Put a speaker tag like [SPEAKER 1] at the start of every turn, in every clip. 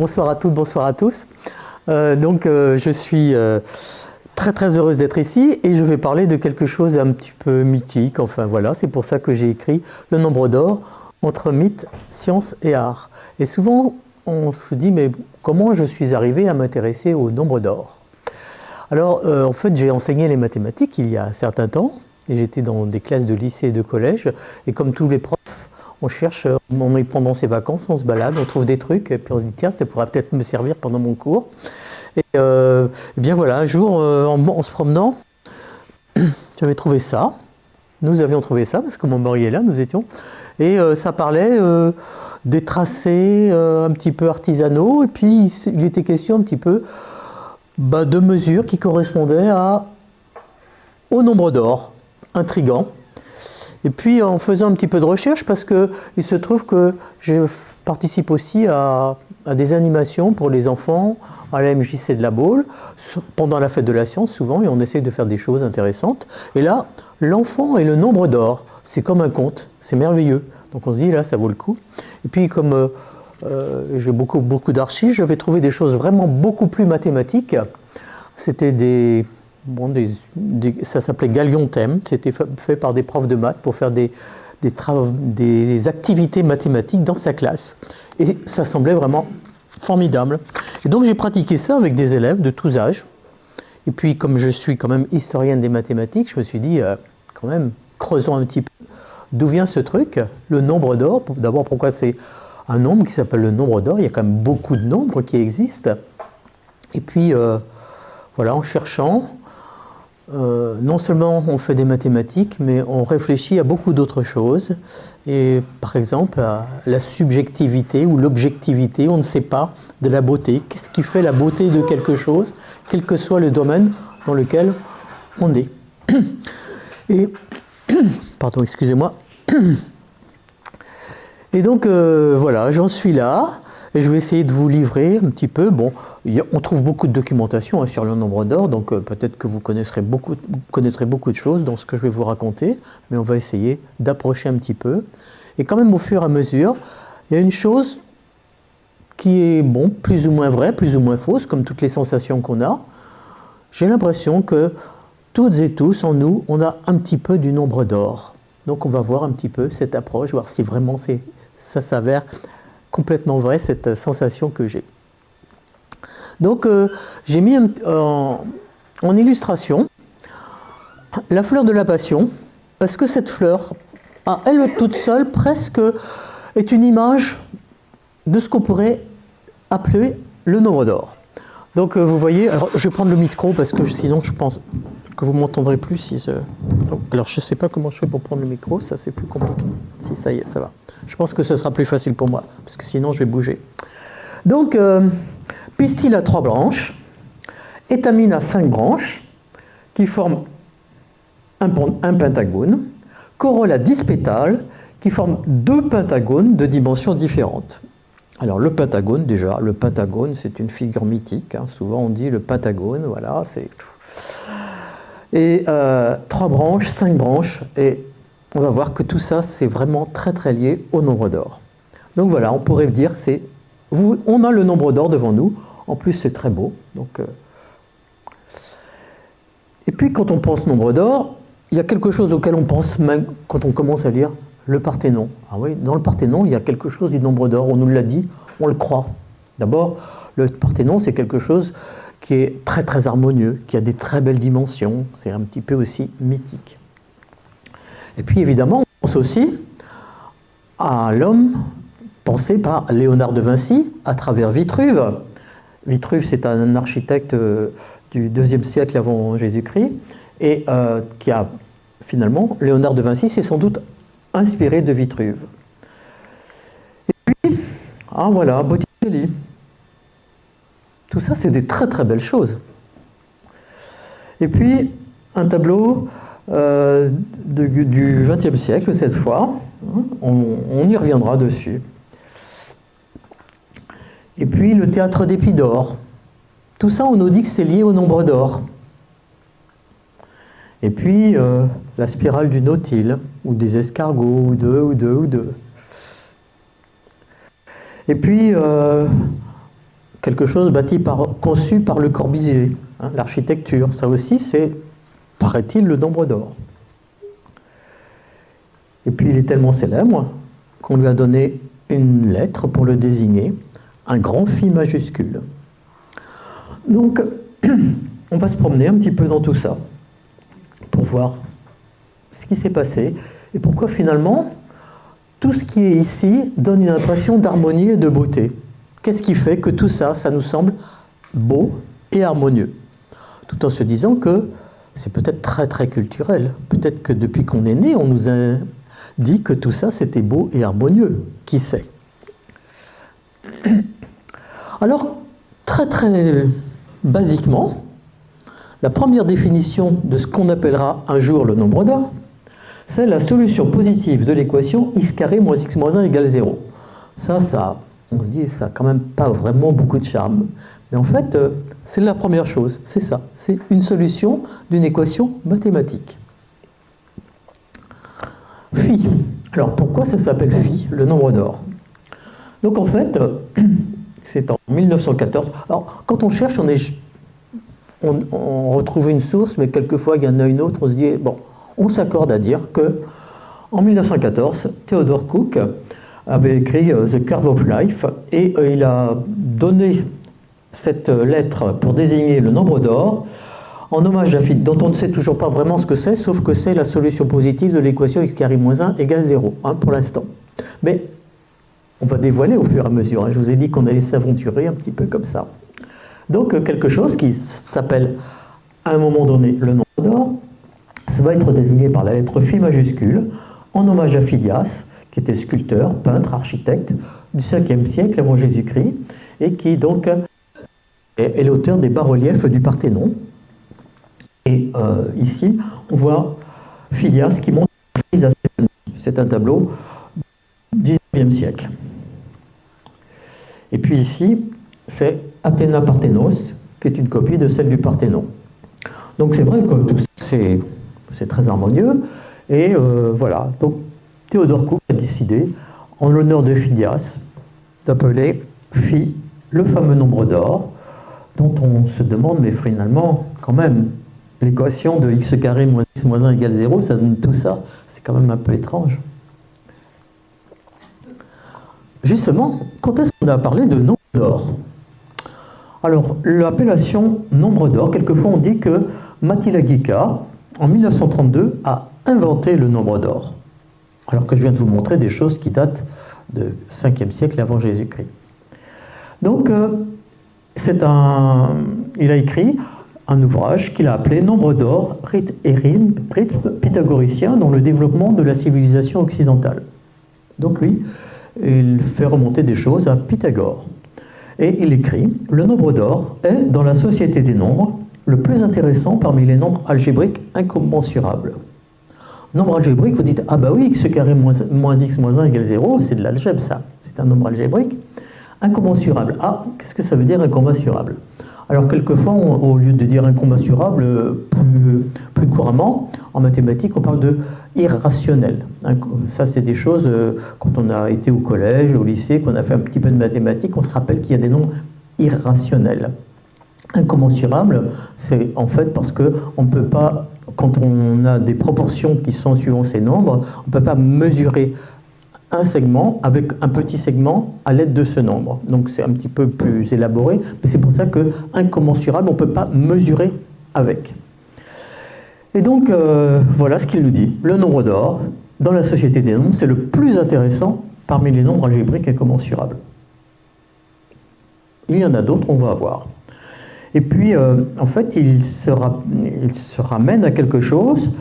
[SPEAKER 1] Bonsoir à toutes, bonsoir à tous. Je suis très très heureuse d'être ici et je vais parler de quelque chose un petit peu mythique. Enfin voilà, c'est pour ça que j'ai écrit Le nombre d'or entre mythe, science et art. Et souvent on se dit mais comment je suis arrivé à m'intéresser au nombre d'or? Alors en fait j'ai enseigné les mathématiques il y a un certain temps et j'étais dans des classes de lycée et de collège et comme tous les profs, on cherche, pendant ses vacances, on se balade, on trouve des trucs, et puis on se dit tiens, ça pourrait peut-être me servir pendant mon cours. Et bien voilà, un jour, en se promenant, j'avais trouvé ça. Nous avions trouvé ça, parce que mon mari est là, nous étions. Et ça parlait des tracés un petit peu artisanaux, et puis il était question un petit peu de mesures qui correspondaient au nombre d'or. Intriguant. Et puis en faisant un petit peu de recherche, parce qu'il se trouve que je participe aussi à des animations pour les enfants à la MJC de la Baule, pendant la fête de la science souvent, et on essaye de faire des choses intéressantes. Et là, l'enfant et le nombre d'or, c'est comme un conte, c'est merveilleux. Donc on se dit là, ça vaut le coup. Et puis comme j'ai beaucoup d'archives, je vais trouver des choses vraiment beaucoup plus mathématiques. C'était ça s'appelait Galion Thème, c'était fait par des profs de maths pour faire des activités mathématiques dans sa classe. Et ça semblait vraiment formidable. Et donc j'ai pratiqué ça avec des élèves de tous âges. Et puis comme je suis quand même historienne des mathématiques, je me suis dit, quand même, creusons un petit peu. D'où vient ce truc? Le nombre d'or. D'abord, pourquoi c'est un nombre qui s'appelle le nombre d'or? Il y a quand même beaucoup de nombres qui existent. Et puis, voilà, en cherchant, non seulement on fait des mathématiques, mais on réfléchit à beaucoup d'autres choses. Et par exemple, à la subjectivité ou l'objectivité, on ne sait pas, de la beauté. Qu'est-ce qui fait la beauté de quelque chose, quel que soit le domaine dans lequel on est. Et, pardon, excusez-moi. Et donc, voilà, j'en suis là. Et je vais essayer de vous livrer un petit peu. Bon, on trouve beaucoup de documentation sur le nombre d'or, donc peut-être que vous connaîtrez beaucoup de choses dans ce que je vais vous raconter, mais on va essayer d'approcher un petit peu. Et quand même, au fur et à mesure, il y a une chose qui est, plus ou moins vraie, plus ou moins fausse, comme toutes les sensations qu'on a. J'ai l'impression que toutes et tous, en nous, on a un petit peu du nombre d'or. Donc on va voir un petit peu cette approche, voir si vraiment ça s'avère complètement vrai, cette sensation que j'ai. Donc j'ai mis en illustration la fleur de la passion, parce que cette fleur, à elle toute seule, presque est une image de ce qu'on pourrait appeler le nombre d'or. Donc vous voyez, alors je vais prendre le micro parce que sinon je pense que vous m'entendrez plus si alors je ne sais pas comment je fais pour prendre le micro, ça c'est plus compliqué. Si ça y est, ça va. Je pense que ce sera plus facile pour moi, parce que sinon je vais bouger. Donc, pistil a 3 branches, étamine a 5 branches, qui forment un pentagone, corolle a 10 pétales, qui forment 2 pentagones de dimensions différentes. Alors le pentagone, déjà, c'est une figure mythique, hein. Souvent on dit le pentagone, voilà, c'est... Et 3 branches, 5 branches, et on va voir que tout ça, c'est vraiment très très lié au nombre d'or. Donc voilà, on pourrait dire, on a le nombre d'or devant nous, en plus c'est très beau. Et puis quand on pense nombre d'or, il y a quelque chose auquel on pense même quand on commence à lire le Parthénon. Ah oui, dans le Parthénon, il y a quelque chose du nombre d'or, on nous l'a dit, on le croit. D'abord, le Parthénon, c'est quelque chose qui est très très harmonieux, qui a des très belles dimensions, c'est un petit peu aussi mythique. Et puis évidemment, on pense aussi à l'homme pensé par Léonard de Vinci à travers Vitruve. Vitruve, c'est un architecte du IIe siècle avant Jésus-Christ, et qui a finalement, Léonard de Vinci s'est sans doute inspiré de Vitruve. Et puis, voilà, Botticelli. Tout ça, c'est des très très belles choses. Et puis, un tableau du XXe siècle, cette fois, on y reviendra dessus. Et puis, le théâtre d'Épidore. Tout ça, on nous dit que c'est lié au nombre d'or. Et puis, la spirale du Nautile, ou des escargots, ou deux. Et puis, quelque chose conçu par Le Corbusier, hein, l'architecture. Ça aussi, c'est, paraît-il, le nombre d'or. Et puis il est tellement célèbre qu'on lui a donné une lettre pour le désigner, un grand phi majuscule. Donc, on va se promener un petit peu dans tout ça pour voir ce qui s'est passé et pourquoi finalement tout ce qui est ici donne une impression d'harmonie et de beauté. Qu'est-ce qui fait que tout ça, ça nous semble beau et harmonieux? Tout en se disant que c'est peut-être très très culturel. Peut-être que depuis qu'on est né, on nous a dit que tout ça c'était beau et harmonieux. Qui sait? Alors, très très basiquement, la première définition de ce qu'on appellera un jour le nombre d'or, c'est la solution positive de l'équation x carré moins x moins 1 égale 0. Ça, on se dit, ça n'a quand même pas vraiment beaucoup de charme. Mais en fait, c'est la première chose, c'est ça. C'est une solution d'une équation mathématique. Phi. Alors pourquoi ça s'appelle phi, le nombre d'or? Donc en fait, c'est en 1914. Alors quand on cherche, on retrouve une source, mais quelquefois il y en a une autre, on se dit, bon, on s'accorde à dire que en 1914, Theodore Cook avait écrit The Curve of Life et il a donné cette lettre pour désigner le nombre d'or en hommage à Fidesz, dont on ne sait toujours pas vraiment ce que c'est, sauf que c'est la solution positive de l'équation x carré moins 1 égale 0, hein, pour l'instant. Mais on va dévoiler au fur et à mesure. Hein. Je vous ai dit qu'on allait s'aventurer un petit peu comme ça. Donc quelque chose qui s'appelle à un moment donné le nombre d'or, ça va être désigné par la lettre phi majuscule en hommage à Phidias, qui était sculpteur, peintre, architecte du 5e siècle avant Jésus-Christ et qui donc est l'auteur des bas-reliefs du Parthénon. Et ici, on voit Phidias qui montre la frise. C'est un tableau du 19e siècle. Et puis ici, c'est Athéna Parthénos, qui est une copie de celle du Parthénon. Donc c'est vrai que tout ça, c'est très harmonieux. Et voilà, donc Theodore Cook a décidé, en l'honneur de Phidias, d'appeler phi le fameux nombre d'or, dont on se demande, mais finalement, quand même, l'équation de x carré moins x moins 1 égale 0, ça donne tout ça. C'est quand même un peu étrange. Justement, quand est-ce qu'on a parlé de nombre d'or? Alors, l'appellation nombre d'or, quelquefois on dit que Matilagika, en 1932, a inventé le nombre d'or. Alors que je viens de vous montrer des choses qui datent du 5e siècle avant Jésus-Christ. Donc, il a écrit un ouvrage qu'il a appelé Nombre d'or, rite et rythme pythagoricien dans le développement de la civilisation occidentale. Donc lui, il fait remonter des choses à Pythagore. Et il écrit « Le nombre d'or est, dans la société des nombres, le plus intéressant parmi les nombres algébriques incommensurables. » Nombre algébrique, vous dites « Ah bah oui, x carré moins x moins 1 égale 0, c'est de l'algèbre ça, c'est un nombre algébrique. » Incommensurable. Ah, qu'est-ce que ça veut dire incommensurable? Alors quelquefois, au lieu de dire incommensurable, plus couramment, en mathématiques, on parle de irrationnel. Ça, c'est des choses, quand on a été au collège, au lycée, qu'on a fait un petit peu de mathématiques, on se rappelle qu'il y a des nombres irrationnels. Incommensurable, c'est en fait parce qu'on ne peut pas, quand on a des proportions qui sont suivant ces nombres, on ne peut pas mesurer un segment avec un petit segment à l'aide de ce nombre. Donc c'est un petit peu plus élaboré, mais c'est pour ça que incommensurable, on ne peut pas mesurer avec. Et donc voilà ce qu'il nous dit. Le nombre d'or, dans la société des nombres, c'est le plus intéressant parmi les nombres algébriques incommensurables. Il y en a d'autres, on va voir. Et puis, en fait, il se ramène à quelque chose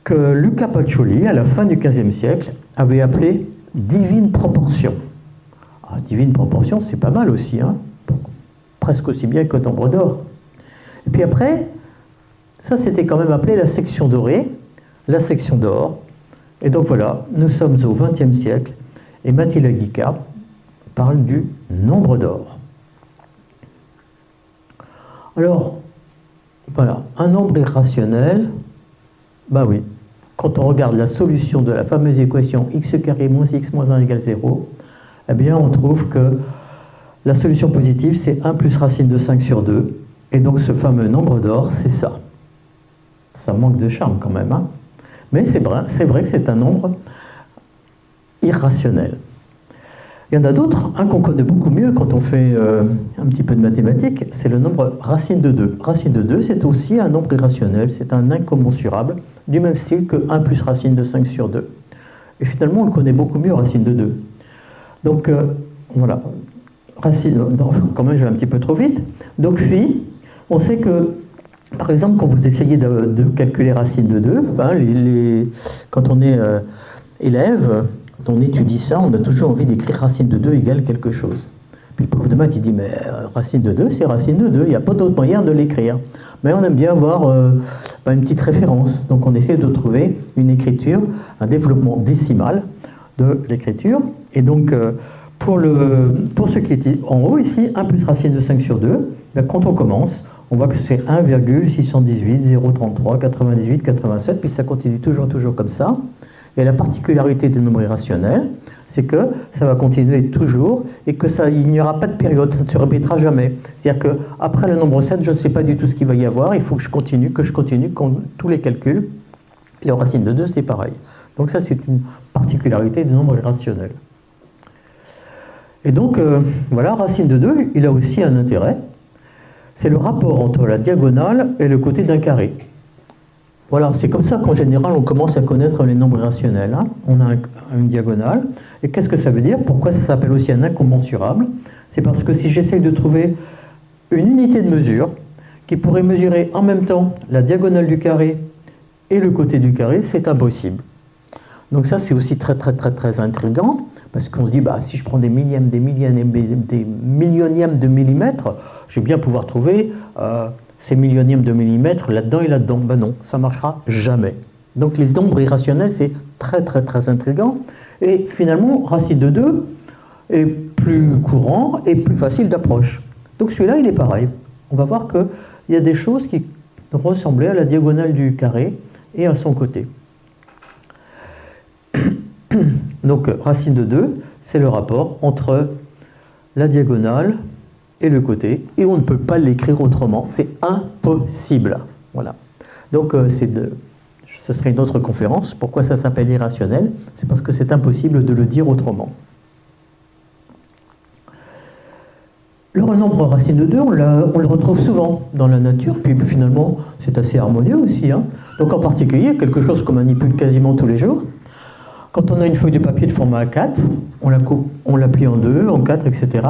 [SPEAKER 1] que Luca Pacioli, à la fin du XVe siècle, avait appelé divine proportion. Ah, divine proportion, c'est pas mal aussi, hein, presque aussi bien que nombre d'or. Et puis après, ça c'était quand même appelé la section dorée, la section d'or. Et donc voilà, nous sommes au XXe siècle, et Matilagika parle du nombre d'or. Alors, voilà, un nombre irrationnel, bah oui, quand on regarde la solution de la fameuse équation x carré moins x moins 1 égale 0, eh bien on trouve que La solution positive, c'est 1 plus racine de 5 sur 2. Et donc ce fameux nombre d'or, c'est ça. Ça manque de charme quand même, hein. Mais c'est vrai que c'est un nombre irrationnel. Il y en a d'autres, un qu'on connaît beaucoup mieux quand on fait un petit peu de mathématiques, c'est le nombre racine de 2. Racine de 2, c'est aussi un nombre irrationnel, c'est un incommensurable, du même style que 1 plus racine de 5 sur 2. Et finalement, on le connaît beaucoup mieux, racine de 2. Donc, voilà. Racine, non, quand même, je vais un petit peu trop vite. Donc, phi, on sait que, par exemple, quand vous essayez de calculer racine de 2, ben, quand on est élève, quand on étudie ça, on a toujours envie d'écrire racine de 2 égale quelque chose. Puis le prof de maths, il dit, mais racine de 2, c'est racine de 2, il n'y a pas d'autre moyen de l'écrire. Mais on aime bien avoir une petite référence. Donc on essaie de trouver une écriture, un développement décimal de l'écriture. Et donc, pour ce qui est en haut ici, 1 plus racine de 5 sur 2, ben, quand on commence, on voit que c'est 1,618, 033, 98, 87, puis ça continue toujours comme ça. Et la particularité des nombres irrationnels, c'est que ça va continuer toujours et que il n'y aura pas de période, ça ne se répétera jamais. C'est-à-dire qu'après le nombre 7, je ne sais pas du tout ce qu'il va y avoir, il faut que je continue, tous les calculs. Et la racine de 2, c'est pareil. Donc ça, c'est une particularité des nombres irrationnels. Et donc, voilà, racine de 2, il a aussi un intérêt. C'est le rapport entre la diagonale et le côté d'un carré. Voilà, c'est comme ça qu'en général, on commence à connaître les nombres irrationnels. Hein. On a une diagonale. Et qu'est-ce que ça veut dire? Pourquoi ça s'appelle aussi un incommensurable? C'est parce que si j'essaye de trouver une unité de mesure qui pourrait mesurer en même temps la diagonale du carré et le côté du carré, c'est impossible. Donc ça, c'est aussi très intriguant, parce qu'on se dit, bah, si je prends des millièmes, des millionièmes de millimètres, je vais bien pouvoir trouver ces millionièmes de millimètres là-dedans et là-dedans. Ben non, ça ne marchera jamais. Donc les nombres irrationnels, c'est très intriguant. Et finalement, racine de 2 est plus courant et plus facile d'approche. Donc celui-là, il est pareil. On va voir qu'il y a des choses qui ressemblaient à la diagonale du carré et à son côté. Donc racine de 2, c'est le rapport entre la diagonale et le côté, et on ne peut pas l'écrire autrement, c'est impossible. Voilà. Donc ce serait une autre conférence. Pourquoi ça s'appelle irrationnel? C'est parce que c'est impossible de le dire autrement. Le nombre racine de 2, on le retrouve souvent dans la nature, puis finalement c'est assez harmonieux aussi. Hein. Donc en particulier, quelque chose qu'on manipule quasiment tous les jours. Quand on a une feuille de papier de format A4, on la coupe, on la plie en 2, en 4, etc.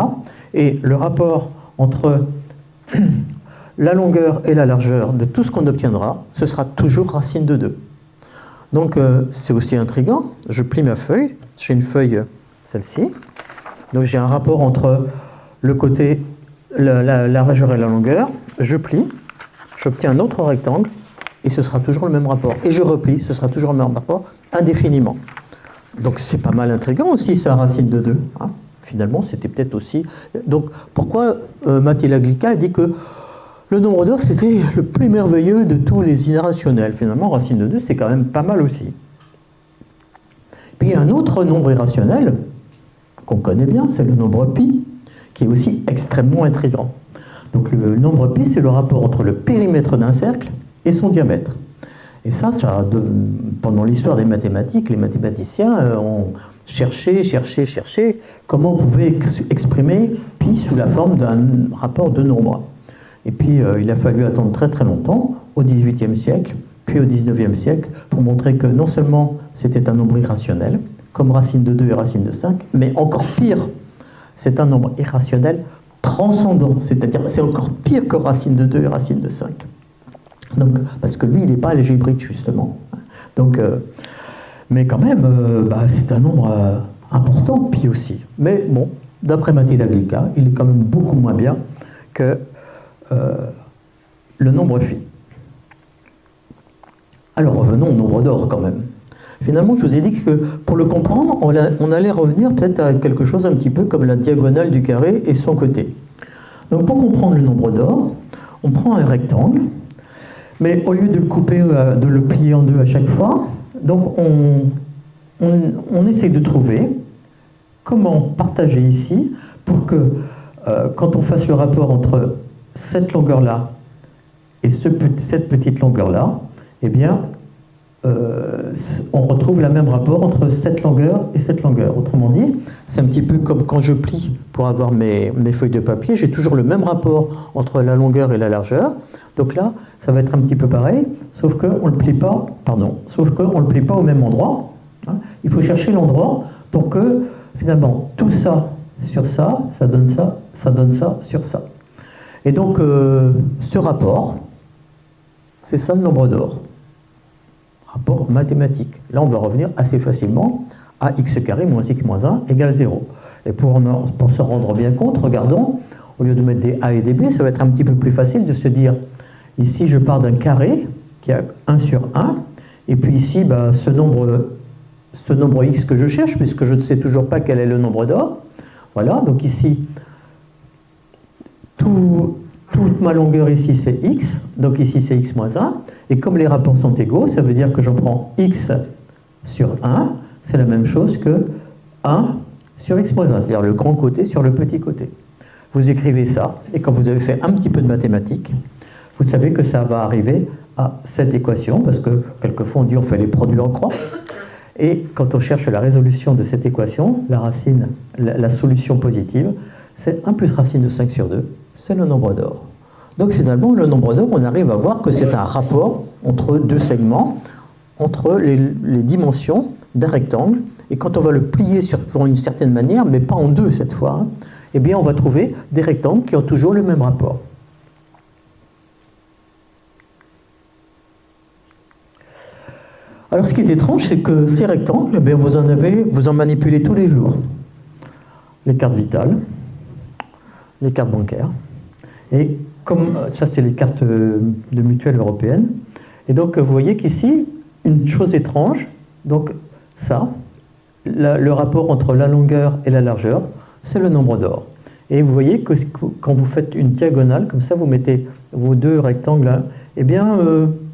[SPEAKER 1] Et le rapport entre la longueur et la largeur de tout ce qu'on obtiendra, ce sera toujours racine de 2. Donc c'est aussi intriguant. Je plie ma feuille, j'ai une feuille, celle-ci. Donc j'ai un rapport entre le côté, la largeur et la longueur. Je plie, j'obtiens un autre rectangle, et ce sera toujours le même rapport. Et je replie, ce sera toujours le même rapport, indéfiniment. Donc c'est pas mal intriguant aussi, ça, racine de 2. Hein. Finalement, c'était peut-être aussi... Donc pourquoi Mattila Glica a dit que le nombre d'or, c'était le plus merveilleux de tous les irrationnels. Finalement, racine de 2, c'est quand même pas mal aussi. Puis il y a un autre nombre irrationnel qu'on connaît bien, c'est le nombre pi, qui est aussi extrêmement intriguant. Donc le nombre pi, c'est le rapport entre le périmètre d'un cercle et son diamètre. Et ça pendant l'histoire des mathématiques, les mathématiciens ont cherché comment on pouvait exprimer pi sous la forme d'un rapport de nombres. Et puis il a fallu attendre très longtemps, au XVIIIe siècle, puis au XIXe siècle, pour montrer que non seulement c'était un nombre irrationnel, comme racine de 2 et racine de 5, mais encore pire, c'est un nombre irrationnel transcendant, c'est-à-dire c'est encore pire que racine de 2 et racine de 5. Donc, parce que lui, il n'est pas algébrique, justement. Donc, mais quand même, c'est un nombre important, pi aussi. Mais bon, d'après Mattila Glica, il est quand même beaucoup moins bien que le nombre phi. Alors, revenons au nombre d'or, quand même. Finalement, je vous ai dit que pour le comprendre, on allait revenir peut-être à quelque chose un petit peu comme la diagonale du carré et son côté. Donc, pour comprendre le nombre d'or, on prend un rectangle, mais au lieu de le couper, de le plier en 2 à chaque fois, donc on essaie de trouver comment partager ici pour que quand on fasse le rapport entre cette longueur-là et cette petite longueur-là, eh bien, on retrouve le même rapport entre cette longueur et cette longueur. Autrement dit, c'est un petit peu comme quand je plie pour avoir mes feuilles de papier, j'ai toujours le même rapport entre la longueur et la largeur. Donc là, ça va être un petit peu pareil, sauf qu'on ne le plie pas, au même endroit. Hein. Il faut chercher l'endroit pour que, finalement, tout ça sur ça, ça donne ça, ça donne ça sur ça. Et donc, ce rapport, c'est ça le nombre d'or. Rapport mathématique. Là, on va revenir assez facilement à x carré moins x moins 1 égale 0. Et pour se rendre bien compte, regardons, au lieu de mettre des a et des b, ça va être un petit peu plus facile de se dire, ici, je pars d'un carré qui a 1 sur 1, et puis ici, bah, ce nombre x que je cherche, puisque je ne sais toujours pas quel est le nombre d'or. Voilà, donc ici, toute ma longueur ici, c'est x, donc ici, c'est x moins 1, et comme les rapports sont égaux, ça veut dire que j'en prends x sur 1, c'est la même chose que 1 sur x moins 1, c'est-à-dire le grand côté sur le petit côté. Vous écrivez ça, et quand vous avez fait un petit peu de mathématiques, vous savez que ça va arriver à cette équation, parce que quelquefois on dit on fait les produits en croix, et quand on cherche la résolution de cette équation, la solution positive, c'est 1 plus racine de 5 sur 2, c'est le nombre d'or. Donc finalement, le nombre d'or, on arrive à voir que c'est un rapport entre deux segments, entre les dimensions d'un rectangle, et quand on va le plier sur une certaine manière, mais pas en deux cette fois, hein, eh bien on va trouver des rectangles qui ont toujours le même rapport. Alors ce qui est étrange, c'est que ces rectangles, eh bien, vous en manipulez tous les jours. Les cartes vitales, les cartes bancaires, et comme ça c'est les cartes de mutuelle européenne, et donc vous voyez qu'ici, une chose étrange, donc ça, le rapport entre la longueur et la largeur, c'est le nombre d'or. Et vous voyez que quand vous faites une diagonale, comme ça vous mettez vos deux rectangles, hein, eh bien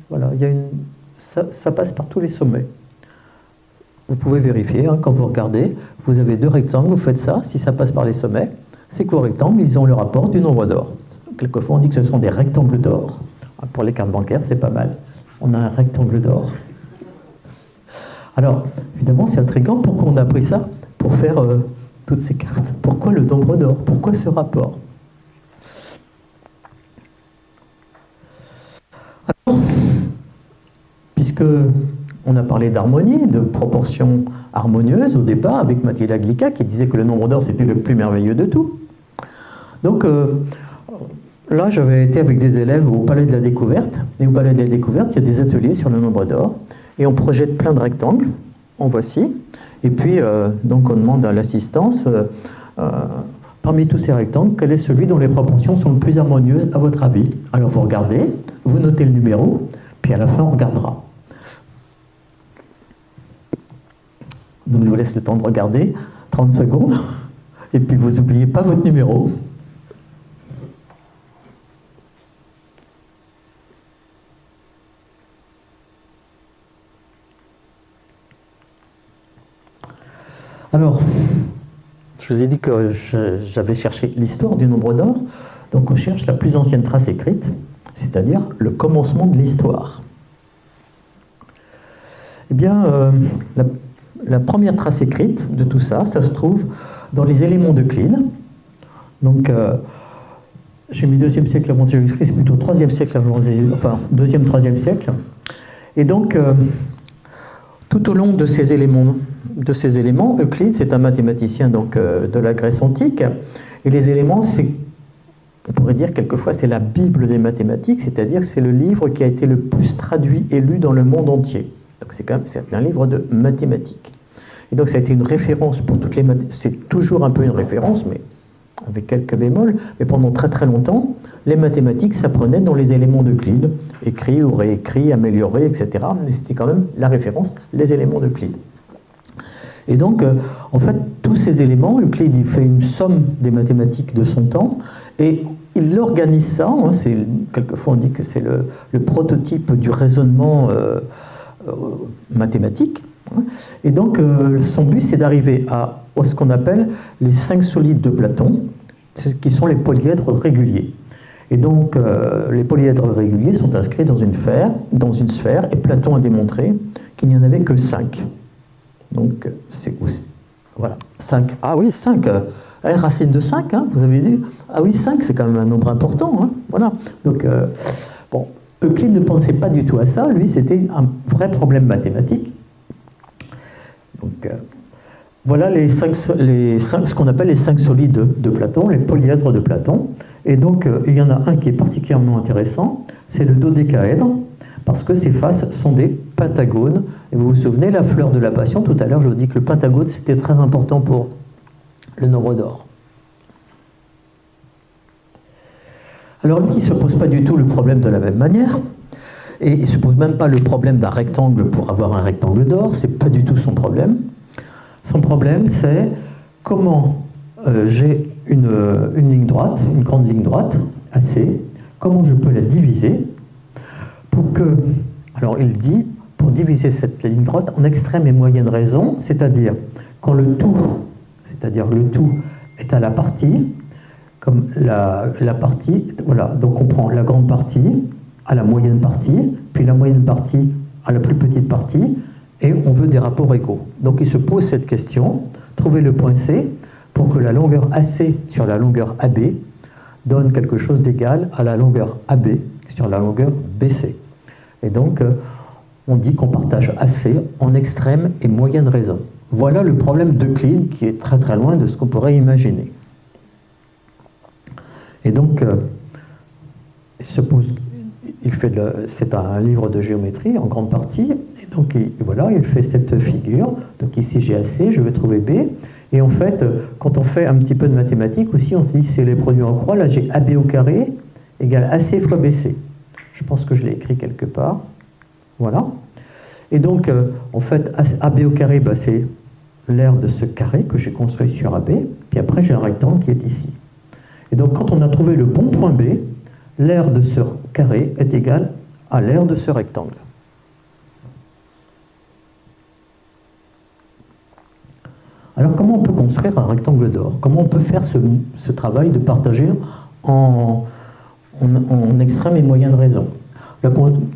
[SPEAKER 1] voilà, ça passe par tous les sommets. Vous pouvez vérifier, hein, quand vous regardez, vous avez deux rectangles, vous faites ça, si ça passe par les sommets, c'est que vos rectangles, ils ont le rapport du nombre d'or. Quelquefois, on dit que ce sont des rectangles d'or. Pour les cartes bancaires, c'est pas mal. On a un rectangle d'or. Alors, évidemment, c'est intriguant. Pourquoi on a pris ça pour faire toutes ces cartes? Pourquoi le nombre d'or? Pourquoi ce rapport? Alors, puisque on a parlé d'harmonie, de proportions harmonieuses au départ, avec Matilda Glica qui disait que le nombre d'or c'était le plus merveilleux de tout. Donc là, j'avais été avec des élèves au Palais de la Découverte, et au Palais de la Découverte, il y a des ateliers sur le nombre d'or, et on projette plein de rectangles, en voici, et puis donc on demande à l'assistance, parmi tous ces rectangles, quel est celui dont les proportions sont le plus harmonieuses à votre avis? Alors vous regardez, vous notez le numéro, puis à la fin on regardera. Donc je vous laisse le temps de regarder, 30 secondes, et puis vous n'oubliez pas votre numéro. Alors, je vous ai dit que j'avais cherché l'histoire du nombre d'or, donc on cherche la plus ancienne trace écrite, c'est-à-dire le commencement de l'histoire. Eh bien, la première trace écrite de tout ça, ça se trouve dans les éléments d'Euclide. Donc, j'ai mis 2e siècle avant Jésus-Christ, c'est plutôt 3e siècle avant Jésus-Christ, enfin 2e, 3e siècle. Et donc, tout au long de ces éléments, Euclide, c'est un mathématicien donc, de la Grèce antique, et les éléments, on pourrait dire quelquefois, c'est la Bible des mathématiques, c'est-à-dire que c'est le livre qui a été le plus traduit et lu dans le monde entier. Donc c'est un livre de mathématiques. Et donc ça a été une référence pour toutes les mathématiques. C'est toujours un peu une référence, mais avec quelques bémols. Mais pendant très très longtemps, les mathématiques s'apprenaient dans les éléments d'Euclide, écrits ou réécrits, améliorés, etc. Mais c'était quand même la référence, les éléments d'Euclide. Et donc, en fait, tous ces éléments, Euclide il fait une somme des mathématiques de son temps, et il organise ça, hein, quelquefois on dit que c'est le prototype du raisonnement mathématique. Hein, et donc, son but, c'est d'arriver à ce qu'on appelle les 5 solides de Platon, qui sont les polyèdres réguliers. Et donc, les polyèdres réguliers sont inscrits dans une sphère, et Platon a démontré qu'il n'y en avait que 5. Donc, c'est aussi. Voilà, 5. Ah oui, 5. Racine de 5, hein, vous avez dit. Ah oui, 5, c'est quand même un nombre important. Hein, voilà. Donc, bon, Euclide ne pensait pas du tout à ça. Lui, c'était un vrai problème mathématique. Donc, voilà ce qu'on appelle les 5 solides de Platon, les polyèdres de Platon. Et donc, il y en a un qui est particulièrement intéressant, c'est le dodécaèdre, parce que ses faces sont des pentagones. Et vous vous souvenez, la fleur de la passion, tout à l'heure, je vous dis que le pentagone, c'était très important pour le nombre d'or. Alors lui, il ne se pose pas du tout le problème de la même manière, et il ne se pose même pas le problème d'un rectangle pour avoir un rectangle d'or, c'est pas du tout son problème. Son problème, c'est comment j'ai une ligne droite, une grande ligne droite, AC, comment je peux la diviser pour que, alors il dit, pour diviser cette ligne droite en extrême et moyenne raison, c'est-à-dire quand le tout est à la partie, comme la partie, voilà, donc on prend la grande partie à la moyenne partie, puis la moyenne partie à la plus petite partie, et on veut des rapports égaux. Donc il se pose cette question, trouver le point C pour que la longueur AC sur la longueur AB donne quelque chose d'égal à la longueur AB sur la longueur BC. Et donc on dit qu'on partage AC en extrême et moyenne raison. Voilà le problème d'Euclide qui est très très loin de ce qu'on pourrait imaginer. Et donc, c'est un livre de géométrie en grande partie, et donc voilà, il fait cette figure. Donc ici j'ai AC, je vais trouver B, et en fait, quand on fait un petit peu de mathématiques aussi, on se dit c'est les produits en croix, là j'ai AB au carré égale AC fois BC. Je pense que je l'ai écrit quelque part. Voilà. Et donc, en fait, AB au carré, bah, c'est l'aire de ce carré que j'ai construit sur AB, puis après j'ai un rectangle qui est ici. Et donc quand on a trouvé le bon point B, l'aire de ce carré est égale à l'aire de ce rectangle. Alors comment on peut construire un rectangle d'or? Comment on peut faire ce travail de partager en extrême et moyenne raison?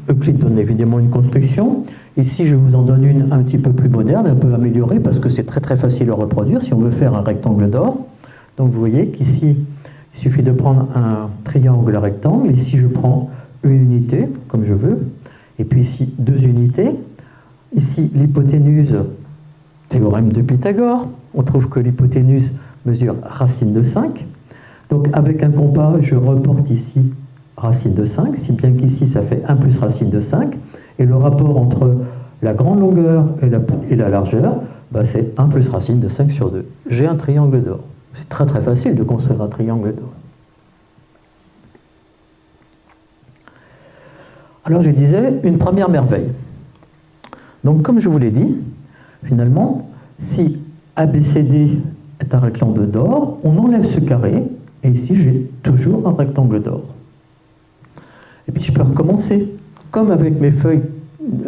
[SPEAKER 1] Euclide donne évidemment une construction. Ici, je vous en donne une un petit peu plus moderne, un peu améliorée, parce que c'est très très facile à reproduire si on veut faire un rectangle d'or. Donc vous voyez qu'ici, il suffit de prendre un triangle rectangle. Ici, je prends une unité, comme je veux. Et puis ici, 2 unités. Ici, l'hypoténuse, théorème de Pythagore. On trouve que l'hypoténuse mesure racine de 5. Donc avec un compas, je reporte ici racine de 5, si bien qu'ici, ça fait 1 plus racine de 5. Et le rapport entre la grande longueur et la largeur, bah, c'est 1 plus racine de 5 sur 2. J'ai un triangle d'or. C'est très très facile de construire un triangle d'or. Alors je disais, une première merveille. Donc comme je vous l'ai dit, finalement, si ABCD est un rectangle d'or, on enlève ce carré, et ici j'ai toujours un rectangle d'or. Et puis je peux recommencer, comme avec mes feuilles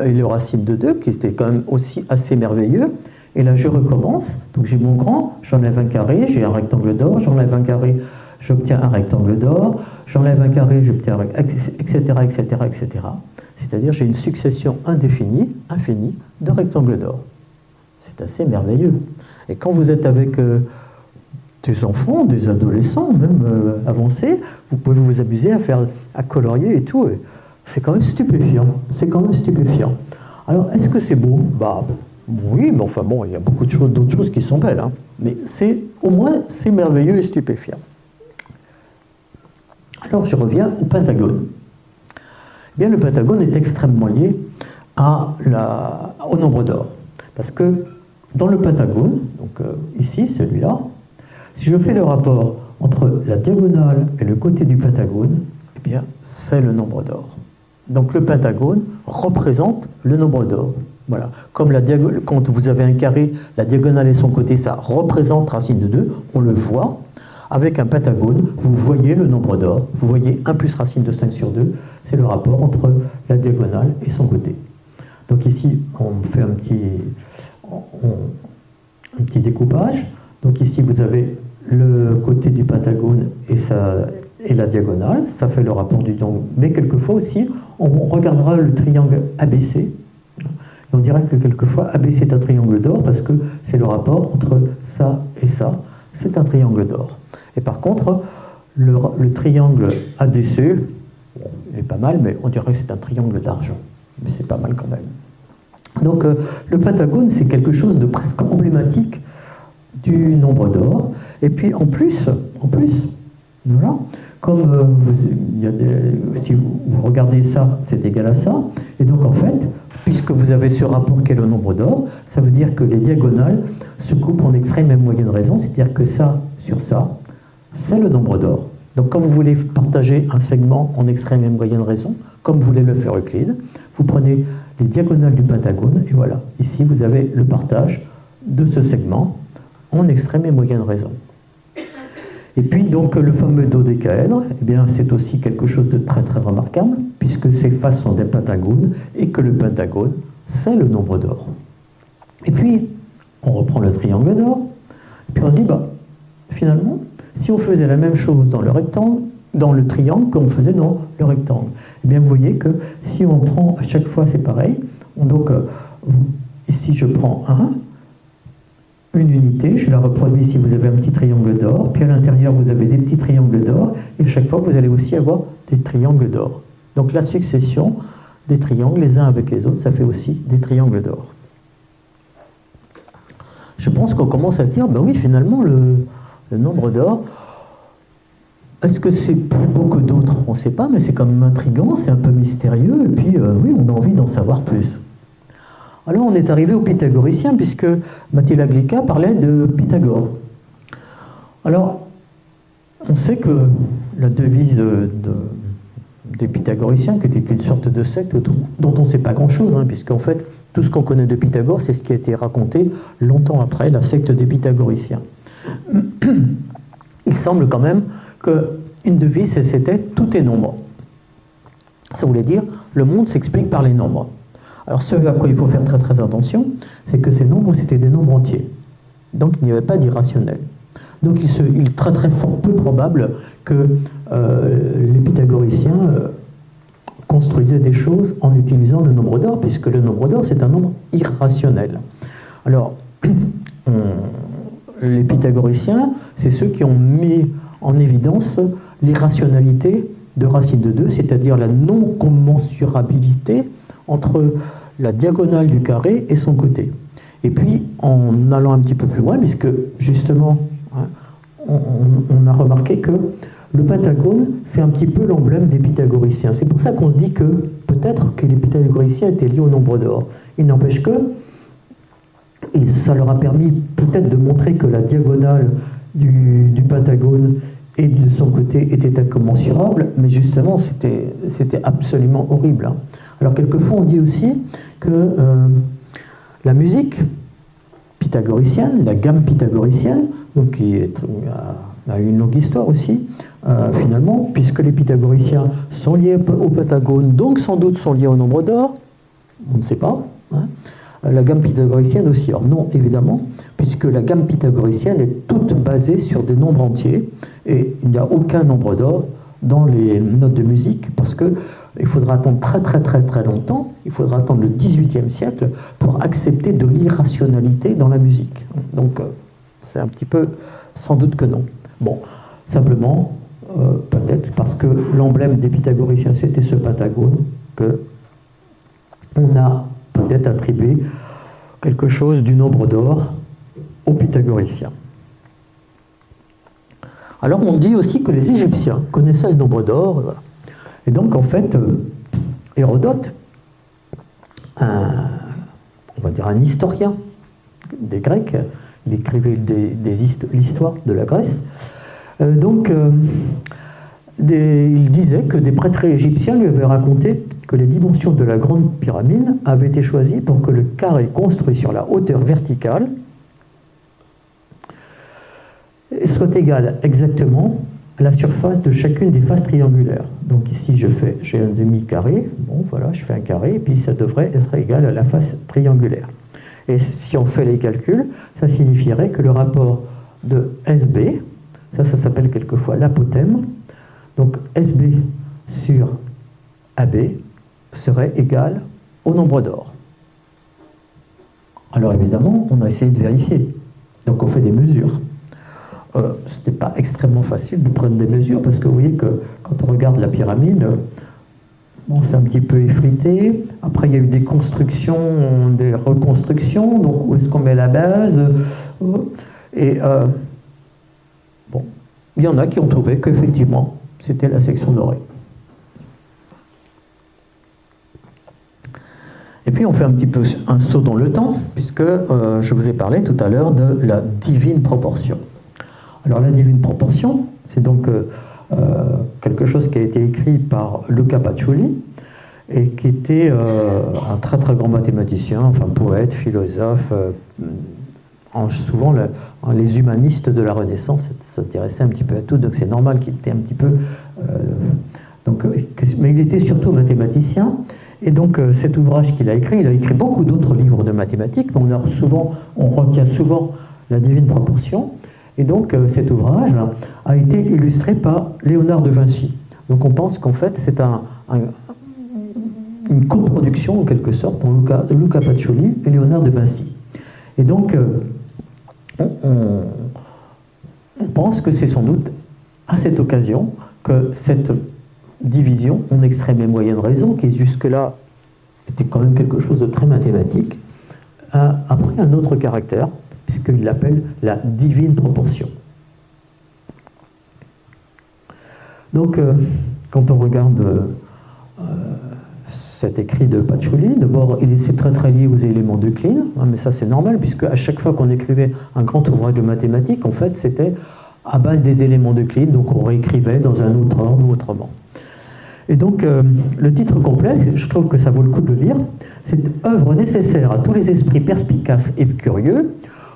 [SPEAKER 1] et le racine de 2, qui était quand même aussi assez merveilleux. Et là, je recommence. Donc, j'ai mon grand, j'enlève un carré, j'ai un rectangle d'or, j'enlève un carré, j'obtiens un rectangle d'or, j'enlève un carré, j'obtiens un etc., etc., etc. C'est-à-dire, j'ai une succession infinie de rectangles d'or. C'est assez merveilleux. Et quand vous êtes avec des enfants, des adolescents, même avancés, vous pouvez vous amuser à colorier et tout. Et c'est quand même stupéfiant. C'est quand même stupéfiant. Alors, est-ce que c'est beau? Bah, oui, mais enfin bon, il y a beaucoup d'autres choses qui sont belles. Hein. Mais au moins, c'est merveilleux et stupéfiant. Alors, je reviens au pentagone. Eh bien, le pentagone est extrêmement lié au nombre d'or. Parce que dans le pentagone, donc ici, celui-là, si je fais le rapport entre la diagonale et le côté du pentagone, eh bien, c'est le nombre d'or. Donc le pentagone représente le nombre d'or. Voilà. Comme quand vous avez un carré, la diagonale et son côté, ça représente racine de 2, on le voit. Avec un pentagone, vous voyez le nombre d'or, vous voyez 1 plus racine de 5 sur 2, c'est le rapport entre la diagonale et son côté. Donc ici, on fait un petit découpage. Donc ici, vous avez
[SPEAKER 2] le côté du pentagone et la diagonale, ça fait le rapport du triangle. Mais quelquefois aussi, on regardera le triangle ABC. Et on dira que quelquefois, ABC est un triangle d'or parce que c'est le rapport entre ça et ça. C'est un triangle d'or. Et par contre, le triangle ADC, bon, il est pas mal, mais on dirait que c'est un triangle d'argent. Mais c'est pas mal quand même. Donc le pentagone, c'est quelque chose de presque emblématique du nombre d'or. Et puis en plus, voilà, comme si vous regardez ça, c'est égal à ça. Et donc en fait, puisque vous avez ce rapport qu'est le nombre d'or, ça veut dire que les diagonales se coupent en extrême et moyenne raison, c'est-à-dire que ça sur ça, c'est le nombre d'or. Donc quand vous voulez partager un segment en extrême et moyenne raison, comme voulait le faire Euclide, vous prenez les diagonales du pentagone, et voilà, ici vous avez le partage de ce segment en extrême et moyenne raison. Et puis donc le fameux dodécaèdre, eh bien c'est aussi quelque chose de très très remarquable, puisque ces faces sont des pentagones, et que le pentagone, c'est le nombre d'or. Et puis, on reprend le triangle d'or, et puis on se dit, bah, finalement, si on faisait la même chose dans le rectangle, dans le triangle qu'on faisait dans le rectangle. Eh bien, vous voyez que si on prend à chaque fois, c'est pareil. Donc, ici, je prends une unité, je la reproduis si vous avez un petit triangle d'or, puis à l'intérieur, vous avez des petits triangles d'or, et à chaque fois, vous allez aussi avoir des triangles d'or. Donc, la succession des triangles, les uns avec les autres, ça fait aussi des triangles d'or. Je pense qu'on commence à se dire, ben oui, finalement, le nombre d'or, est-ce que c'est plus beau que d'autres? On ne sait pas, mais c'est quand même intriguant, c'est un peu mystérieux, et puis oui, on a envie d'en savoir plus. Alors on est arrivé aux pythagoriciens, puisque Mathilde Aglica parlait de Pythagore. Alors, on sait que la devise des pythagoriciens, qui était une sorte de secte dont on ne sait pas grand-chose, hein, puisqu'en fait, tout ce qu'on connaît de Pythagore, c'est ce qui a été raconté longtemps après la secte des pythagoriciens. Il semble quand même qu'une devise, c'était « tout est nombre ». Ça voulait dire « le monde s'explique par les nombres ». Alors ce à quoi il faut faire très très attention, c'est que ces nombres, c'était des nombres entiers. Donc il n'y avait pas d'irrationnel. Donc il est très très peu probable que les pythagoriciens construisaient des choses en utilisant le nombre d'or, puisque le nombre d'or, c'est un nombre irrationnel. Alors, les pythagoriciens, c'est ceux qui ont mis en évidence l'irrationalité de racine de 2, c'est-à-dire la non-commensurabilité entre la diagonale du carré et son côté. Et puis, en allant un petit peu plus loin, puisque justement, on a remarqué que le pentagone, c'est un petit peu l'emblème des pythagoriciens. C'est pour ça qu'on se dit que peut-être que les pythagoriciens étaient liés au nombre d'or. Il n'empêche que, et ça leur a permis peut-être de montrer que la diagonale du pentagone et de son côté était incommensurable, mais justement, c'était absolument horrible. Hein. Alors, quelquefois, on dit aussi que la musique pythagoricienne, la gamme pythagoricienne, donc qui a une longue histoire aussi, finalement, puisque les pythagoriciens sont liés au pentagone, donc sans doute sont liés au nombre d'or, on ne sait pas, hein. La gamme pythagoricienne aussi. Alors non, évidemment, puisque la gamme pythagoricienne est toute basée sur des nombres entiers, et il n'y a aucun nombre d'or dans les notes de musique, parce qu'il faudra attendre très très très très longtemps, il faudra attendre le XVIIIe siècle pour accepter de l'irrationalité dans la musique. Donc c'est un petit peu, sans doute que non. Bon, simplement, peut-être parce que l'emblème des pythagoriciens c'était ce pentagone, que on a peut-être attribué quelque chose du nombre d'or aux pythagoriciens. Alors on dit aussi que les Égyptiens connaissaient le nombre d'or, voilà. Et donc en fait, Hérodote, on va dire un historien des Grecs, il écrivait l'histoire de la Grèce, il disait que des prêtres égyptiens lui avaient raconté que les dimensions de la grande pyramide avaient été choisies pour que le carré construit sur la hauteur verticale soit égal exactement à la surface de chacune des faces triangulaires. Donc ici, j'ai un demi-carré, bon voilà, je fais un carré, et puis ça devrait être égal à la face triangulaire. Et si on fait les calculs, ça signifierait que le rapport de SB, Ça s'appelle quelquefois l'apothème. Donc SB sur AB serait égal au nombre d'or. Alors évidemment, on a essayé de vérifier. Donc on fait des mesures. Ce n'était pas extrêmement facile de prendre des mesures parce que vous voyez que quand on regarde la pyramide, bon, c'est un petit peu effrité. Après, il y a eu des constructions, des reconstructions. Donc où est-ce qu'on met la base? Et bon, il y en a qui ont trouvé qu'effectivement, c'était la section dorée. Et puis on fait un petit peu un saut dans le temps, puisque je vous ai parlé tout à l'heure de la divine proportion. Alors la divine proportion, c'est donc quelque chose qui a été écrit par Luca Pacioli, et qui était un très très grand mathématicien, enfin poète, philosophe. Souvent les humanistes de la Renaissance s'intéressaient un petit peu à tout, donc c'est normal qu'il était un petit peu... mais il était surtout mathématicien. Et donc cet ouvrage qu'il a écrit, il a écrit beaucoup d'autres livres de mathématiques, mais on retient souvent la divine proportion. Et donc cet ouvrage a été illustré par Léonard de Vinci. Donc on pense qu'en fait c'est une coproduction en quelque sorte entre Luca Pacioli et Léonard de Vinci. Et donc on pense que c'est sans doute à cette occasion que cette division en extrême et moyenne raison, qui jusque-là était quand même quelque chose de très mathématique, a pris un autre caractère, puisqu'il l'appelle la divine proportion. Donc, quand on regarde cet écrit de Pacioli, d'abord, c'est très très lié aux éléments d'Euclide, mais ça c'est normal, puisque à chaque fois qu'on écrivait un grand ouvrage de mathématiques, en fait, c'était à base des éléments d'Euclide, donc on réécrivait dans un autre ordre ou autrement. Et donc, le titre complet, je trouve que ça vaut le coup de le lire, c'est « Œuvre nécessaire à tous les esprits perspicaces et curieux,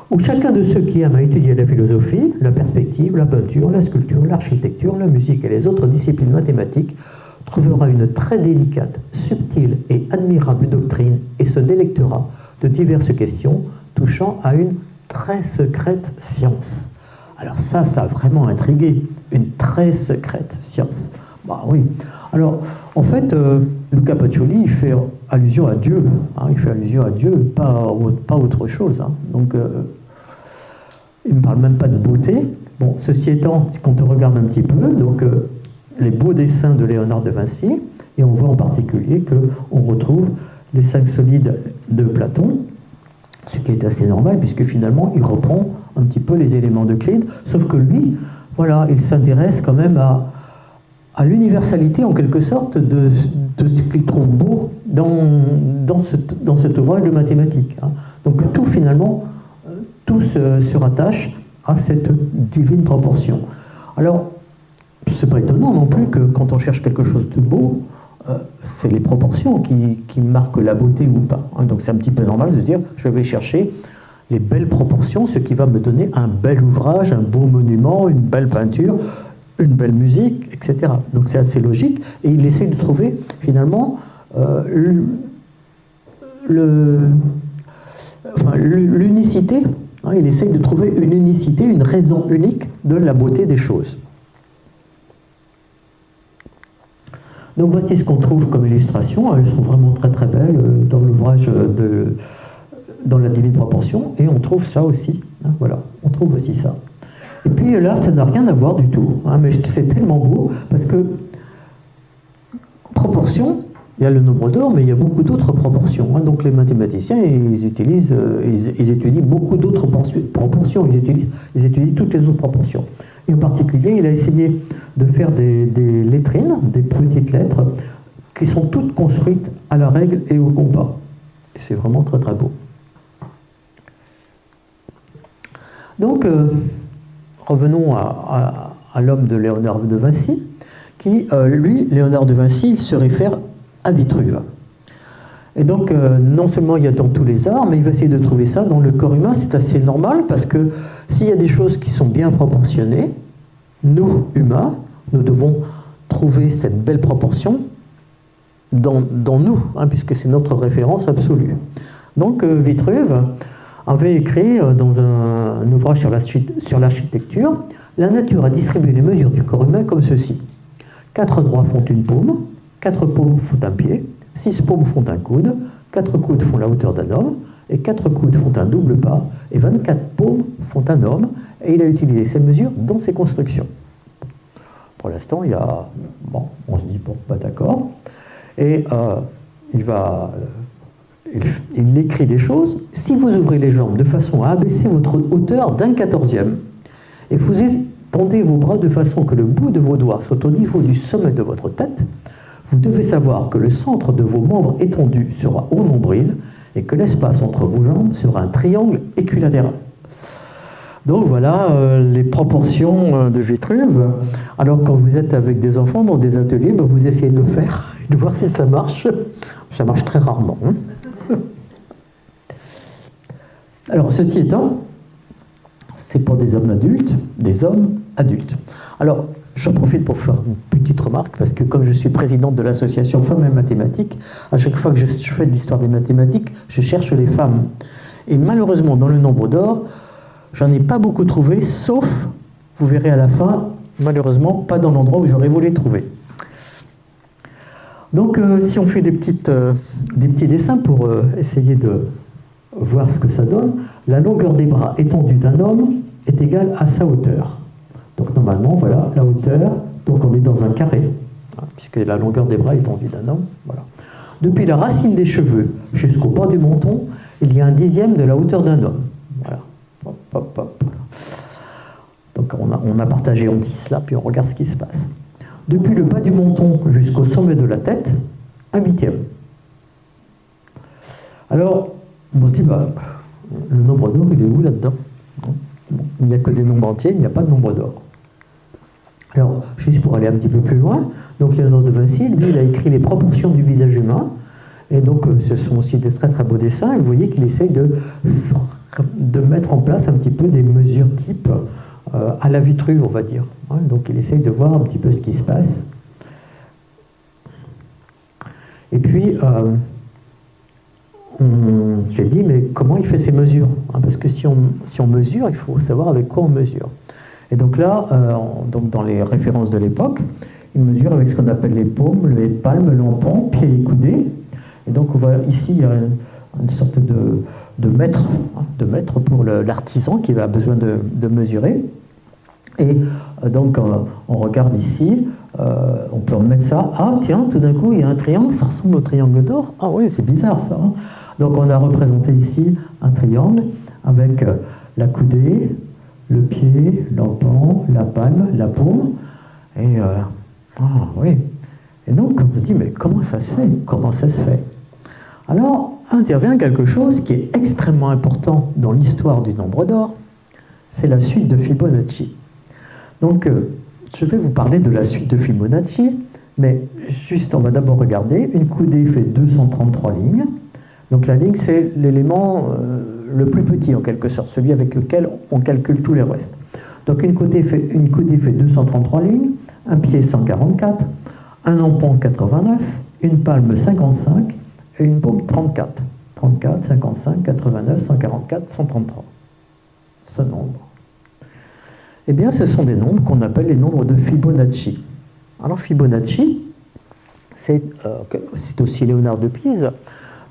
[SPEAKER 2] où chacun de ceux qui aiment à étudier la philosophie, la perspective, la peinture, la sculpture, l'architecture, la musique et les autres disciplines mathématiques trouvera une très délicate, subtile et admirable doctrine et se délectera de diverses questions touchant à une très secrète science. » Alors ça a vraiment intrigué, une très secrète science. Bah oui. Alors, en fait, Luca Pacioli, il fait allusion à Dieu. Il fait allusion à Dieu, pas autre chose. Donc, il ne parle même pas de beauté. Bon, ceci étant, quand on regarde un petit peu, donc, les beaux dessins de Léonard de Vinci, et on voit en particulier qu'on retrouve les 5 solides de Platon, ce qui est assez normal, puisque finalement, il reprend un petit peu les éléments d'Euclide, sauf que lui, voilà, il s'intéresse quand même à l'universalité, en quelque sorte, de ce qu'il trouve beau dans cet ouvrage de mathématiques. Donc tout, finalement, tout se rattache à cette divine proportion. Alors, c'est pas étonnant non plus que quand on cherche quelque chose de beau, c'est les proportions qui marquent la beauté ou pas. Donc c'est un petit peu normal de se dire, je vais chercher les belles proportions, ce qui va me donner un bel ouvrage, un beau monument, une belle peinture, une belle musique, etc. Donc c'est assez logique, et il essaie de trouver finalement l'unicité. Il essaie de trouver une unicité, une raison unique de la beauté des choses. Donc voici ce qu'on trouve comme illustration. Elles sont vraiment très très belles dans l'ouvrage dans la divine proportion, et on trouve ça aussi. Voilà, on trouve aussi ça. Et puis là, ça n'a rien à voir du tout, mais c'est tellement beau, parce que proportion, il y a le nombre d'or, mais il y a beaucoup d'autres proportions. Donc les mathématiciens, ils étudient beaucoup d'autres proportions, ils étudient toutes les autres proportions. Et en particulier, il a essayé de faire des lettrines, des petites lettres, qui sont toutes construites à la règle et au compas. C'est vraiment très très beau. Donc, revenons à l'homme de Léonard de Vinci, qui, lui, Léonard de Vinci, il se réfère à Vitruve. Et donc, non seulement il y a dans tous les arts, mais il va essayer de trouver ça dans le corps humain. C'est assez normal, parce que s'il y a des choses qui sont bien proportionnées, nous, humains, nous devons trouver cette belle proportion dans nous, puisque c'est notre référence absolue. Donc, Vitruve avait écrit dans un ouvrage sur l'architecture La nature a distribué les mesures du corps humain comme ceci. 4 doigts font une paume, 4 paumes font un pied, 6 paumes font un coude, 4 coudes font la hauteur d'un homme, et 4 coudes font un double pas, et 24 paumes font un homme, et il a utilisé ces mesures dans ses constructions. Pour l'instant, il y a... Bon, on se dit, bon, pas d'accord. Et il écrit des choses. Si vous ouvrez les jambes de façon à abaisser votre hauteur d'1/14e, et vous étendez vos bras de façon que le bout de vos doigts soit au niveau du sommet de votre tête, vous devez savoir que le centre de vos membres étendus sera au nombril et que l'espace entre vos jambes sera un triangle équilatéral. Donc voilà les proportions de Vitruve. Alors quand vous êtes avec des enfants dans des ateliers, vous essayez de le faire, de voir si ça marche. Ça marche très rarement. Alors ceci étant, c'est pour des hommes adultes, Alors, j'en profite pour faire une petite remarque, parce que comme je suis présidente de l'association Femmes et Mathématiques, à chaque fois que je fais de l'histoire des mathématiques, je cherche les femmes. Et malheureusement, dans le nombre d'or, j'en ai pas beaucoup trouvé, sauf, vous verrez à la fin, malheureusement, pas dans l'endroit où j'aurais voulu les trouver. Donc, si on fait des petits dessins pour essayer de voir ce que ça donne, la longueur des bras étendus d'un homme est égale à sa hauteur. Donc normalement, voilà, la hauteur, donc on est dans un carré, puisque la longueur des bras étendus d'un homme, voilà. Depuis la racine des cheveux jusqu'au bas du menton, il y a 1/10 de la hauteur d'un homme. Voilà. Hop, hop, hop. Donc on a partagé en 10 là, puis on regarde ce qui se passe. Depuis le bas du menton jusqu'au sommet de la tête, 1/8. Alors, on se dit, le nombre d'or, il est où là-dedans? Il n'y a que des nombres entiers, il n'y a pas de nombre d'or. Alors, juste pour aller un petit peu plus loin, donc Léonard de Vinci, lui, il a écrit les proportions du visage humain, et donc ce sont aussi des très très beaux dessins, et vous voyez qu'il essaye de mettre en place un petit peu des mesures type à la Vitruve, on va dire. Donc il essaye de voir un petit peu ce qui se passe. Et puis, on s'est dit, mais comment il fait ces mesures? Parce que si on mesure, il faut savoir avec quoi on mesure. Et donc là, dans les références de l'époque, il mesure avec ce qu'on appelle les paumes, les palmes, l'empont, pieds et coudées. Et donc on voit ici, il y a une sorte de mètre pour l'artisan qui a besoin de mesurer. Et donc on regarde ici, on peut remettre ça. Ah tiens, tout d'un coup, il y a un triangle, ça ressemble au triangle d'or. Ah oui, c'est bizarre ça. Donc on a représenté ici un triangle avec la coudée, le pied, l'empont, la palme, la paume. Et oui. Et donc on se dit, mais comment ça se fait? Comment ça se fait? Alors intervient quelque chose qui est extrêmement important dans l'histoire du nombre d'or, c'est la suite de Fibonacci. Donc je vais vous parler de la suite de Fibonacci, mais juste on va d'abord regarder, une coudée fait 233 lignes. Donc la ligne, c'est l'élément le plus petit en quelque sorte, celui avec lequel on calcule tous les restes. Donc une coudée fait 233 lignes, un pied 144, un empont 89, une palme 55 et une paume 34. 34, 55, 89, 144, 133. Ce nombre. Eh bien, ce sont des nombres qu'on appelle les nombres de Fibonacci. Alors Fibonacci, c'est aussi Léonard de Pise.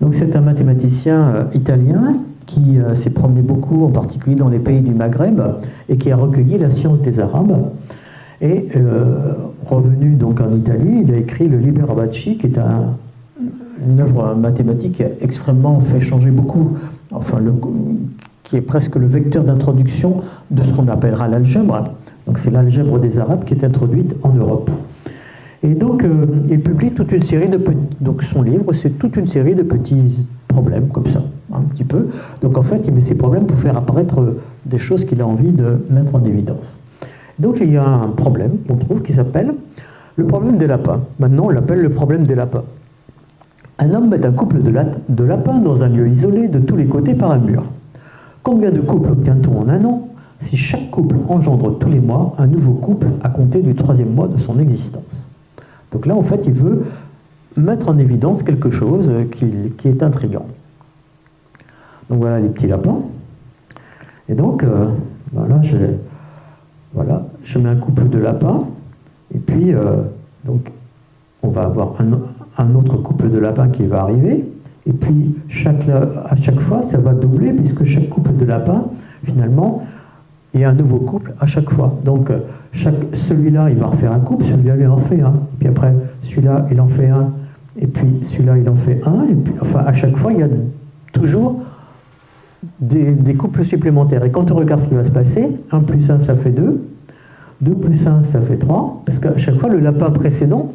[SPEAKER 2] Donc c'est un mathématicien italien qui s'est promené beaucoup, en particulier dans les pays du Maghreb, et qui a recueilli la science des Arabes. Et revenu donc en Italie, il a écrit le Liber Abaci, qui est une œuvre mathématique qui a extrêmement fait changer beaucoup, qui est presque le vecteur d'introduction de ce qu'on appellera l'algèbre. Donc c'est l'algèbre des Arabes qui est introduite en Europe. Et donc il publie toute une série de donc son livre, c'est toute une série de petits problèmes comme ça, un petit peu. Donc en fait, il met ces problèmes pour faire apparaître des choses qu'il a envie de mettre en évidence. Donc il y a un problème qu'on trouve qui s'appelle le problème des lapins. Maintenant, on l'appelle le problème des lapins. Un homme met un couple de lapins dans un lieu isolé de tous les côtés par un mur. Combien de couples obtient-on en un an si chaque couple engendre tous les mois un nouveau couple à compter du 3e mois de son existence? Donc là, en fait, il veut mettre en évidence quelque chose qui est intriguant. Donc voilà les petits lapins. Et donc, voilà, je mets un couple de lapins, et puis donc on va avoir un autre couple de lapins qui va arriver, et puis à chaque fois ça va doubler, puisque chaque couple de lapins, finalement, il y a un nouveau couple à chaque fois. Donc celui-là il va refaire un couple, celui-là il en fait un, puis après celui-là il en fait un, et puis celui-là il en fait un, et puis enfin à chaque fois il y a toujours des couples supplémentaires. Et quand on regarde ce qui va se passer, 1 plus 1 ça fait 2, 2 plus 1 ça fait 3, parce qu'à chaque fois le lapin précédent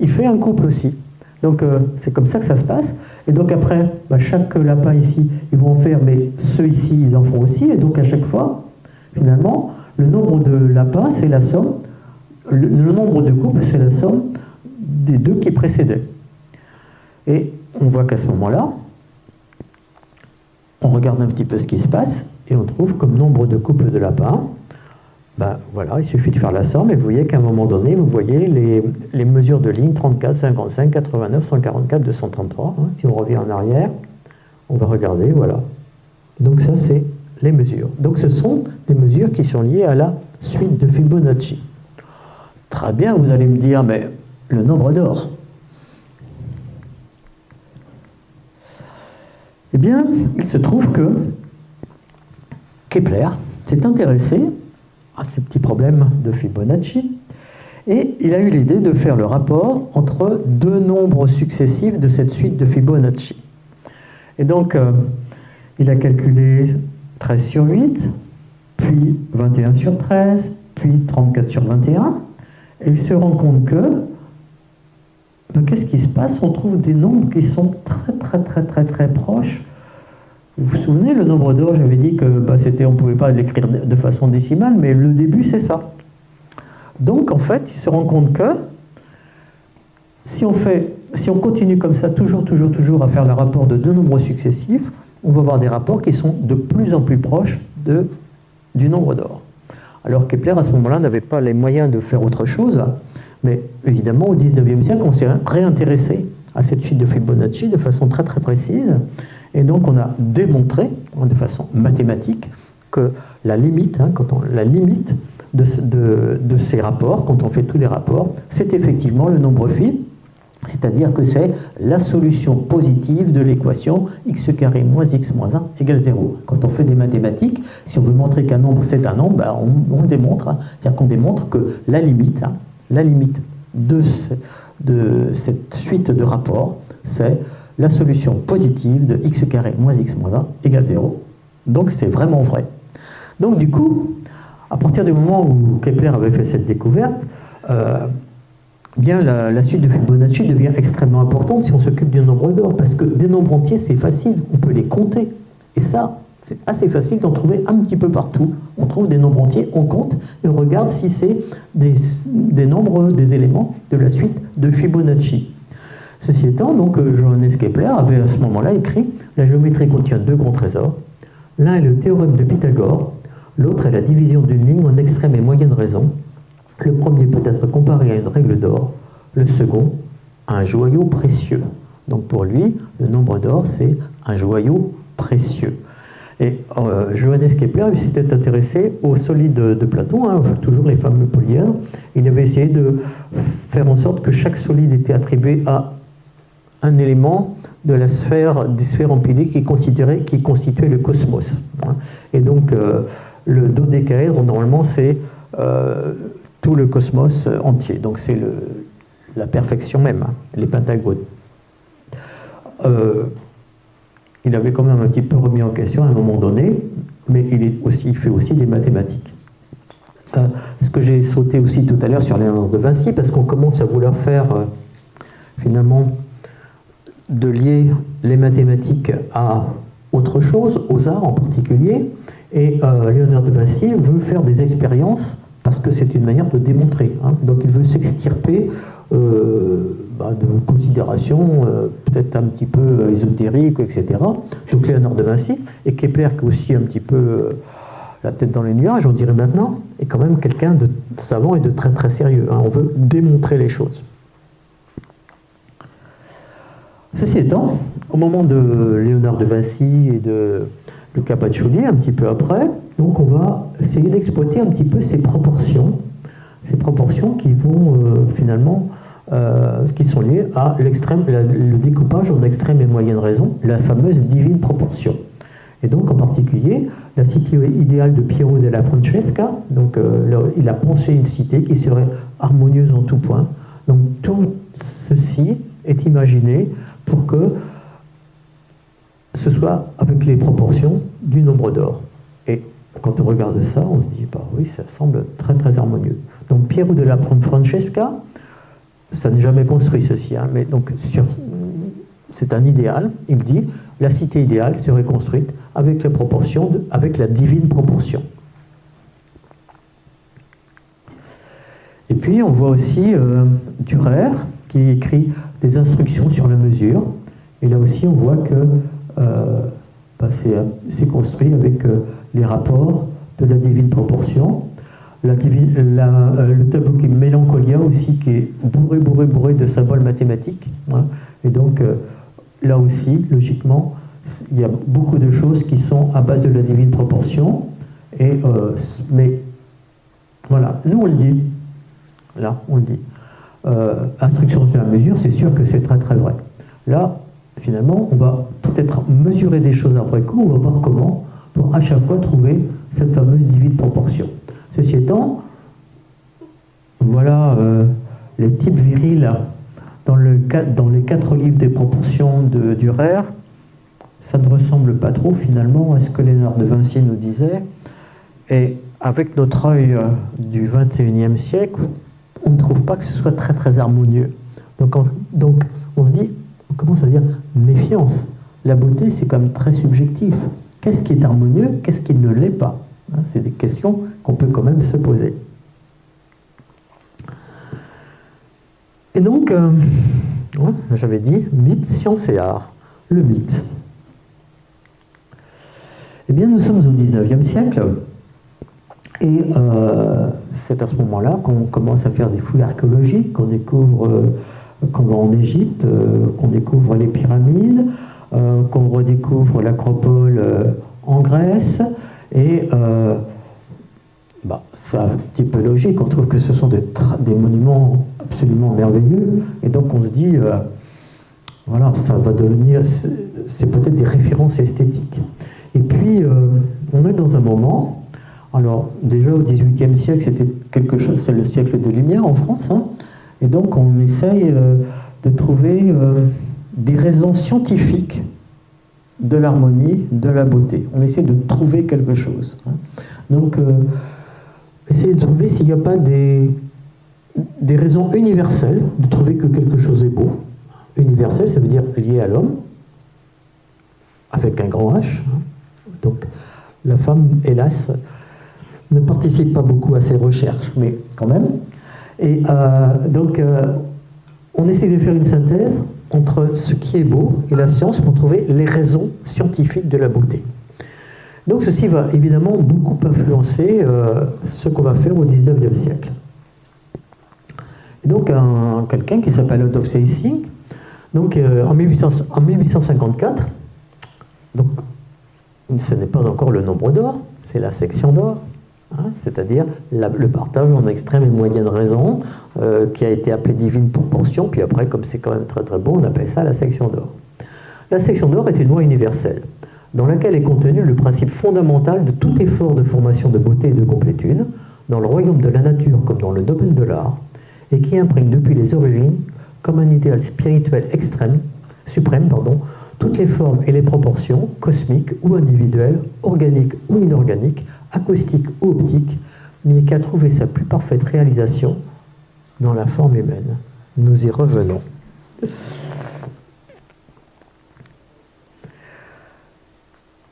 [SPEAKER 2] il fait un couple aussi. Donc c'est comme ça que ça se passe. Et donc après, chaque lapin ici, ils vont en faire, mais ceux ici, ils en font aussi. Et donc à chaque fois, finalement, le nombre de lapins, c'est la somme, le nombre de couples, c'est la somme des deux qui précédaient. Et on voit qu'à ce moment-là, on regarde un petit peu ce qui se passe, et on trouve comme nombre de couples de lapins, voilà, il suffit de faire la somme, et vous voyez qu'à un moment donné, vous voyez les mesures de ligne 34, 55, 89, 144, 233. Hein, si on revient en arrière, on va regarder, voilà. Donc ça, c'est les mesures. Donc ce sont des mesures qui sont liées à la suite de Fibonacci. Très bien, vous allez me dire, mais le nombre d'or. Eh bien, il se trouve que Kepler s'est intéressé à ces petits problèmes de Fibonacci, et il a eu l'idée de faire le rapport entre deux nombres successifs de cette suite de Fibonacci. Et donc, il a calculé 13 sur 8, puis 21 sur 13, puis 34 sur 21, et il se rend compte que, qu'est-ce qui se passe? On trouve des nombres qui sont très proches. Vous vous souvenez, le nombre d'or, j'avais dit que on ne pouvait pas l'écrire de façon décimale, mais le début, c'est ça. Donc, en fait, il se rend compte que si on continue comme ça, toujours à faire le rapport de deux nombres successifs, on va avoir des rapports qui sont de plus en plus proches du nombre d'or. Alors Kepler, à ce moment-là, n'avait pas les moyens de faire autre chose, mais évidemment, au XIXe siècle, on s'est réintéressé à cette suite de Fibonacci de façon très précise. Et donc on a démontré de façon mathématique que la limite, la limite de ces rapports, quand on fait tous les rapports, c'est effectivement le nombre phi, c'est-à-dire que c'est la solution positive de l'équation x carré moins x moins 1 égale 0. Quand on fait des mathématiques, si on veut montrer qu'un nombre c'est un nombre, on le démontre. C'est-à-dire qu'on démontre que la limite de cette suite de rapports, c'est la solution positive de x carré moins x moins 1 égale 0. Donc c'est vraiment vrai. Donc du coup, à partir du moment où Kepler avait fait cette découverte, bien la suite de Fibonacci devient extrêmement importante si on s'occupe du nombre d'or, parce que des nombres entiers c'est facile, on peut les compter. Et ça, c'est assez facile d'en trouver un petit peu partout. On trouve des nombres entiers, on compte, et on regarde si c'est des nombres, des éléments de la suite de Fibonacci. Ceci étant, donc, Johannes Kepler avait à ce moment-là écrit « La géométrie contient deux grands trésors. L'un est le théorème de Pythagore, l'autre est la division d'une ligne en extrême et moyenne raison. Le premier peut être comparé à une règle d'or, le second à un joyau précieux. » Donc pour lui, le nombre d'or, c'est un joyau précieux. Et Johannes Kepler s'était intéressé aux solides de Platon, toujours les fameux polyèdres. Il avait essayé de faire en sorte que chaque solide était attribué à un élément de la sphère, des sphères empiriques qui constituait le cosmos. Et donc, le dodécaèdre, normalement, c'est tout le cosmos entier. Donc, c'est la perfection même, les pentagones. Il avait quand même un petit peu remis en question à un moment donné, mais il fait aussi des mathématiques. Ce que j'ai sauté aussi tout à l'heure sur Léonard de Vinci, parce qu'on commence à vouloir faire, finalement, de lier les mathématiques à autre chose, aux arts en particulier, et Léonard de Vinci veut faire des expériences parce que c'est une manière de démontrer. Donc il veut s'extirper de considérations peut-être un petit peu ésotériques, etc. Donc Léonard de Vinci, et Kepler qui est aussi un petit peu la tête dans les nuages, on dirait maintenant, est quand même quelqu'un de savant et de très sérieux. On veut démontrer les choses. Ceci étant, au moment de Léonard de Vinci et de le Capaccioli un petit peu après. Donc on va essayer d'exploiter un petit peu ces proportions qui vont finalement, qui sont liées à le découpage en extrême et moyenne raison, la fameuse divine proportion. Et donc en particulier, la cité idéale de Piero della Francesca, donc il a pensé une cité qui serait harmonieuse en tout point. Donc tout ceci est imaginé pour que ce soit avec les proportions du nombre d'or. Et quand on regarde ça, on se dit, bah oui, ça semble très très harmonieux. Donc Piero della Francesca, ça n'est jamais construit ceci, hein, mais donc c'est un idéal. Il dit, la cité idéale serait construite avec les proportions, avec la divine proportion. Et puis on voit aussi Dürer qui écrit des instructions sur la mesure. Et là aussi on voit que c'est construit avec les rapports de la divine proportion. Le tableau qui est Mélancolia aussi, qui est bourré de symboles mathématiques. Hein. Et donc là aussi, logiquement, il y a beaucoup de choses qui sont à base de la divine proportion. Mais voilà, nous on le dit. Là, on le dit. Instruction sur la mesure, c'est sûr que c'est très très vrai. Là, finalement, on va peut-être mesurer des choses après coup, on va voir comment, pour à chaque fois trouver cette fameuse divine proportion. Ceci étant, voilà les types virils dans les 4 livres des proportions de Dürer. Ça ne ressemble pas trop finalement à ce que Léonard de Vinci nous disait. Et avec notre œil du XXIe siècle, on ne trouve pas que ce soit très très harmonieux. Donc on se dit, on commence à dire méfiance. La beauté, c'est quand même très subjectif. Qu'est-ce qui est harmonieux, qu'est-ce qui ne l'est pas? C'est des questions qu'on peut quand même se poser. Et donc, j'avais dit mythe, science et art. Le mythe. Eh bien, nous sommes au XIXe siècle. Et c'est à ce moment-là qu'on commence à faire des fouilles archéologiques, qu'on découvre, qu'on va en Égypte, qu'on découvre les pyramides, qu'on redécouvre l'acropole en Grèce. Et c'est un petit peu logique, on trouve que ce sont des monuments absolument merveilleux. Et donc on se dit, voilà, ça va devenir, c'est peut-être des références esthétiques. Et puis, on est dans un moment... Alors, déjà au XVIIIe siècle, c'était quelque chose, c'est le siècle des Lumières en France, hein, et donc on essaye de trouver des raisons scientifiques de l'harmonie, de la beauté. On essaie de trouver quelque chose. Hein. Donc, essayer de trouver s'il n'y a pas des raisons universelles de trouver que quelque chose est beau. Universel, ça veut dire lié à l'homme, avec un grand H. Hein. Donc, la femme, hélas, ne participe pas beaucoup à ces recherches, mais quand même. Et donc, on essaie de faire une synthèse entre ce qui est beau et la science pour trouver les raisons scientifiques de la beauté. Donc, ceci va évidemment beaucoup influencer ce qu'on va faire au XIXe siècle. Et donc, quelqu'un qui s'appelle Otto Hsing, donc en 1854, donc, ce n'est pas encore le nombre d'or, c'est la section d'or. Hein, c'est-à-dire le partage en extrême et moyenne raison, qui a été appelé divine proportion, puis après, comme c'est quand même très très beau, on appelle ça la section d'or. La section d'or est une loi universelle, dans laquelle est contenu le principe fondamental de tout effort de formation de beauté et de complétude, dans le royaume de la nature comme dans le domaine de l'art, et qui imprègne depuis les origines, comme un idéal spirituel suprême, toutes les formes et les proportions, cosmiques ou individuelles, organiques ou inorganiques, acoustiques ou optiques, mais qui a trouvé sa plus parfaite réalisation dans la forme humaine. Nous y revenons.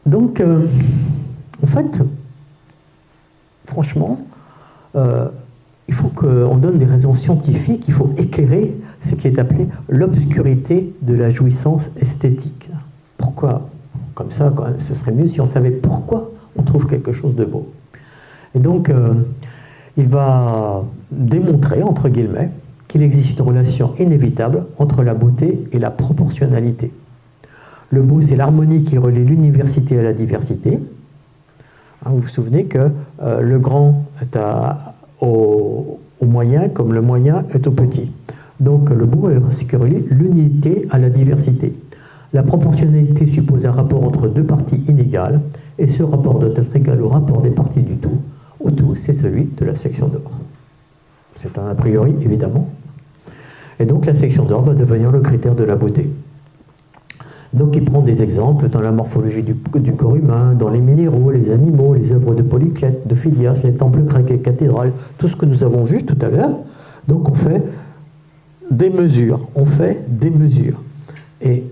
[SPEAKER 2] Donc, en fait, franchement, il faut qu'on donne des raisons scientifiques, il faut éclairer ce qui est appelé l'obscurité de la jouissance esthétique. Pourquoi? Comme ça, quand même, ce serait mieux si on savait pourquoi on trouve quelque chose de beau. Et donc, il va démontrer, entre guillemets, qu'il existe une relation inévitable entre la beauté et la proportionnalité. Le beau, c'est l'harmonie qui relie l'université à la diversité. Hein, vous vous souvenez que le grand est au moyen comme le moyen est au petit. Donc le beau est ce qui relie l'unité à la diversité. La proportionnalité suppose un rapport entre deux parties inégales, et ce rapport doit être égal au rapport des parties du tout. Au tout, c'est celui de la section d'or. C'est un a priori, évidemment. Et donc la section d'or va devenir le critère de la beauté. Donc il prend des exemples dans la morphologie du corps humain, dans les minéraux, les animaux, les œuvres de Polyclète, de Phidias, les temples grecs et cathédrales, tout ce que nous avons vu tout à l'heure. Donc on fait des mesures. Et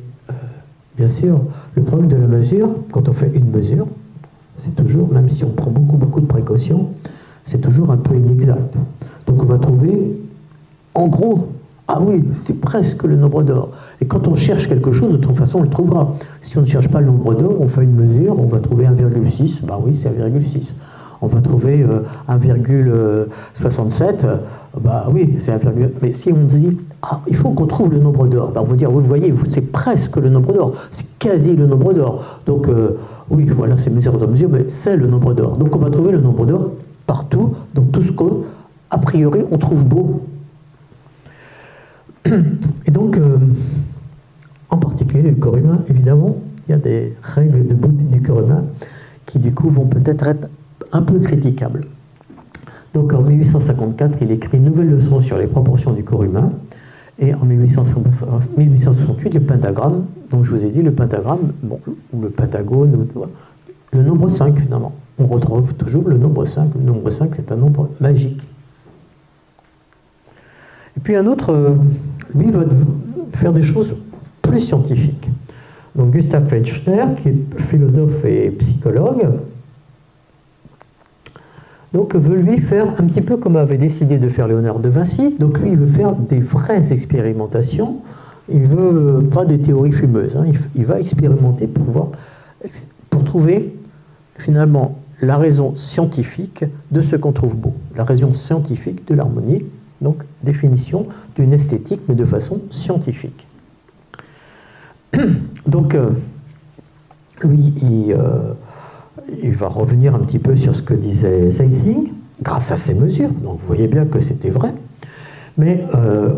[SPEAKER 2] bien sûr, le problème de la mesure, quand on fait une mesure, c'est toujours, même si on prend beaucoup de précautions, c'est toujours un peu inexact. Donc on va trouver, en gros, ah oui, c'est presque le nombre d'or. Et quand on cherche quelque chose, de toute façon, on le trouvera. Si on ne cherche pas le nombre d'or, on fait une mesure, on va trouver 1,6, bah oui, c'est 1,6. On va trouver 1,67, bah oui, c'est 1, mais si on dit, ah, il faut qu'on trouve le nombre d'or, bah on va dire, oui, vous voyez, c'est presque le nombre d'or, c'est quasi le nombre d'or. Donc, oui, voilà, c'est mesure de mesure, mais c'est le nombre d'or. Donc, on va trouver le nombre d'or partout, dans tout ce qu'a priori, on trouve beau. Et donc, en particulier le corps humain, évidemment, il y a des règles de beauté du corps humain qui, du coup, vont peut-être être un peu critiquables. Donc, en 1854, il écrit une nouvelle leçon sur les proportions du corps humain. Et en 1868, le pentagramme, donc je vous ai dit, le pentagramme, bon, ou le pentagone, le nombre 5, finalement. On retrouve toujours le nombre 5. Le nombre 5, c'est un nombre magique. Et puis un autre, lui, va faire des choses plus scientifiques. Donc Gustav Fechner, qui est philosophe et psychologue, donc veut lui faire un petit peu comme avait décidé de faire Léonard de Vinci. Donc lui, il veut faire des vraies expérimentations. Il veut pas des théories fumeuses. Hein. Il va expérimenter pour trouver finalement la raison scientifique de ce qu'on trouve beau, la raison scientifique de l'harmonie. Donc, définition d'une esthétique, mais de façon scientifique. Donc, lui, il va revenir un petit peu sur ce que disait Zeising, grâce à ses mesures. Donc, vous voyez bien que c'était vrai. Mais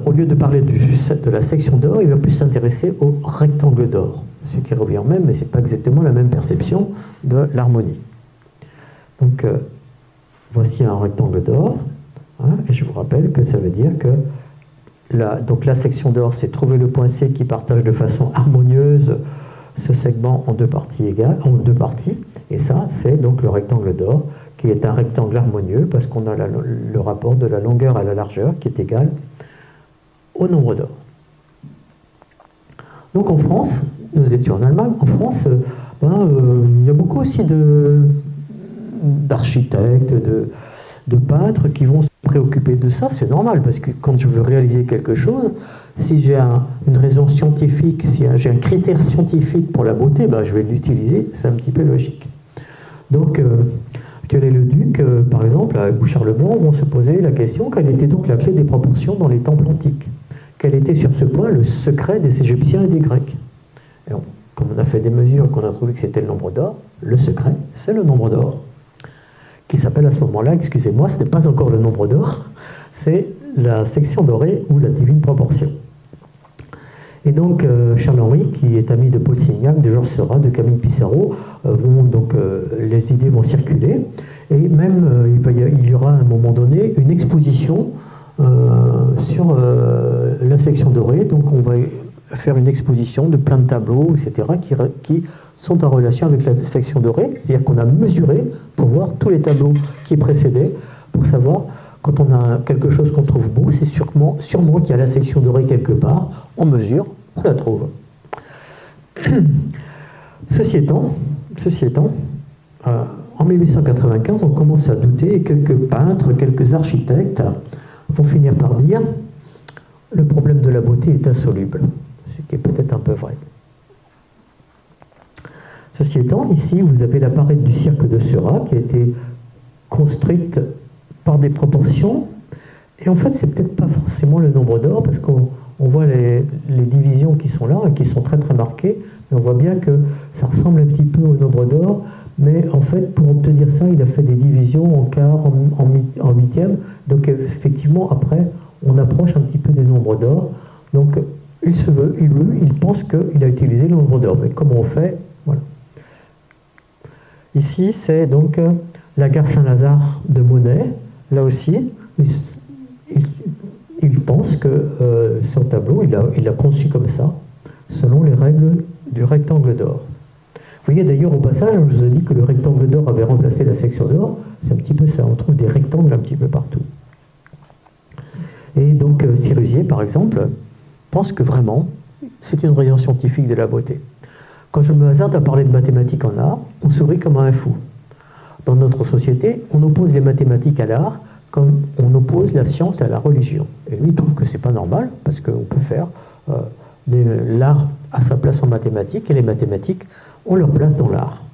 [SPEAKER 2] au lieu de parler de la section d'or, il va plus s'intéresser au rectangle d'or. Ce qui revient même, mais ce n'est pas exactement la même perception de l'harmonie. Donc, voici un rectangle d'or. Et je vous rappelle que ça veut dire que la section d'or, c'est trouver le point C qui partage de façon harmonieuse ce segment en deux parties égales, et ça, c'est donc le rectangle d'or, qui est un rectangle harmonieux parce qu'on a le rapport de la longueur à la largeur qui est égal au nombre d'or. Donc en France, nous étions en Allemagne, en France, il y a beaucoup aussi d'architectes, de peintres qui vont se préoccuper de ça. C'est normal, parce que quand je veux réaliser quelque chose, si j'ai une raison scientifique, si j'ai un critère scientifique pour la beauté, je vais l'utiliser, c'est un petit peu logique. Donc, Viollet-le-Duc, par exemple, ou Charles Blanc, vont se poser la question, quelle était donc la clé des proportions dans les temples antiques? Quel était sur ce point le secret des Égyptiens et des Grecs? Et comme on a fait des mesures, qu'on a trouvé que c'était le nombre d'or, le secret, c'est le nombre d'or, qui s'appelle à ce moment-là, excusez-moi, ce n'est pas encore le nombre d'or, c'est la section dorée ou la divine proportion. Et donc, Charles-Henri, qui est ami de Paul Signac, de Georges Seurat, de Camille Pissarro, les idées vont circuler, et même il y aura à un moment donné une exposition sur la section dorée. Donc on va faire une exposition de plein de tableaux, etc., qui sont en relation avec la section dorée, c'est-à-dire qu'on a mesuré pour voir tous les tableaux qui précédaient, pour savoir, quand on a quelque chose qu'on trouve beau, c'est sûrement qu'il y a la section dorée quelque part, on mesure, on la trouve. Ceci étant, en 1895, on commence à douter, et quelques peintres, quelques architectes vont finir par dire le problème de la beauté est insoluble, ce qui est peut-être un peu vrai. Ceci étant, ici, vous avez la parade du cirque de Seurat qui a été construite par des proportions, et en fait, c'est peut-être pas forcément le nombre d'or, parce qu'on on voit les divisions qui sont là et qui sont très très marquées. Et on voit bien que ça ressemble un petit peu au nombre d'or, mais en fait, pour obtenir ça, il a fait des divisions en quart, en huitième. Donc effectivement, après, on approche un petit peu des nombres d'or. Donc il pense qu'il a utilisé le nombre d'or. Mais comment on fait? Voilà. Ici, c'est donc la gare Saint-Lazare de Monet. Là aussi, il pense que son tableau, il l'a conçu comme ça, selon les règles du rectangle d'or. Vous voyez d'ailleurs au passage, je vous ai dit que le rectangle d'or avait remplacé la section d'or. C'est un petit peu ça, on trouve des rectangles un petit peu partout. Et donc Sirusier, par exemple, pense que vraiment, c'est une raison scientifique de la beauté. Quand je me hasarde à parler de mathématiques en art, on sourit comme un fou. Dans notre société, on oppose les mathématiques à l'art comme on oppose la science à la religion. Et lui, il trouve que c'est pas normal, parce qu'on peut faire l'art à sa place en mathématiques, et les mathématiques ont leur place dans l'art.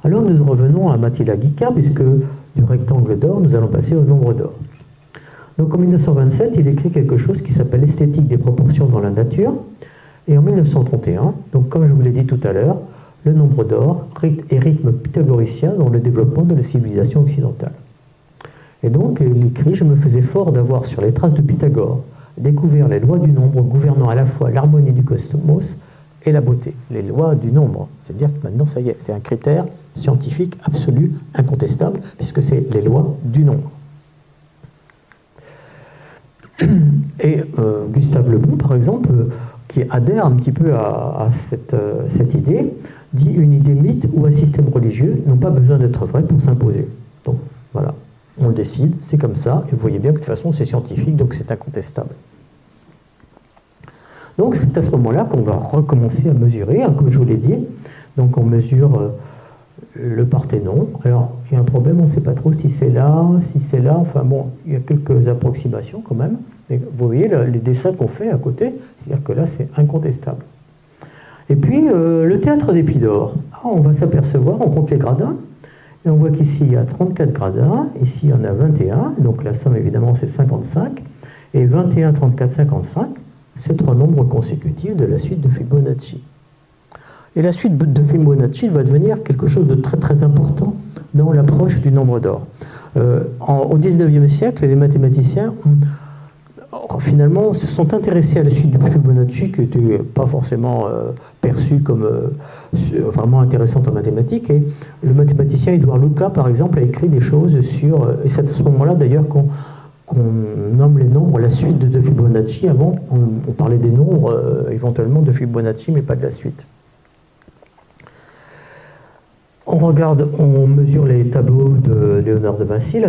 [SPEAKER 2] Alors nous revenons à Mattila Gica, puisque du rectangle d'or, nous allons passer au nombre d'or. Donc en 1927, il écrit quelque chose qui s'appelle l'esthétique des proportions dans la nature, et en 1931, donc comme je vous l'ai dit tout à l'heure, le nombre d'or et rythme pythagoricien dans le développement de la civilisation occidentale. Et donc, il écrit « Je me faisais fort d'avoir sur les traces de Pythagore découvert les lois du nombre gouvernant à la fois l'harmonie du cosmos et la beauté. » Les lois du nombre, c'est-à-dire que maintenant, ça y est, c'est un critère scientifique absolu, incontestable, puisque c'est les lois du nombre. Et Gustave Le Bon, par exemple, qui adhère un petit peu à cette idée, dit une idée mythe ou un système religieux n'ont pas besoin d'être vrais pour s'imposer. Donc voilà, on le décide, c'est comme ça, et vous voyez bien que de toute façon c'est scientifique, donc c'est incontestable. Donc c'est à ce moment-là qu'on va recommencer à mesurer, hein, comme je vous l'ai dit. Donc on mesure le Parthénon. Alors il y a un problème, on ne sait pas trop si c'est là, enfin bon, il y a quelques approximations quand même. Mais vous voyez les dessins qu'on fait à côté, c'est-à-dire que là c'est incontestable. Et puis le théâtre d'Épidore, on va s'apercevoir, on compte les gradins, et on voit qu'ici il y a 34 gradins, ici il y en a 21, donc la somme évidemment c'est 55, et 21, 34, 55, c'est trois nombres consécutifs de la suite de Fibonacci. Et la suite de Fibonacci va devenir quelque chose de très très important dans l'approche du nombre d'or. Au XIXe siècle, les mathématiciens finalement se sont intéressés à la suite de Fibonacci, qui n'était pas forcément perçue comme vraiment intéressante en mathématiques. Et le mathématicien Édouard Luca, par exemple, a écrit des choses sur... Et c'est à ce moment-là, d'ailleurs, qu'on nomme les nombres la suite de Fibonacci. Avant, on parlait des nombres éventuellement de Fibonacci, mais pas de la suite. On mesure les tableaux de Léonard de Vinci,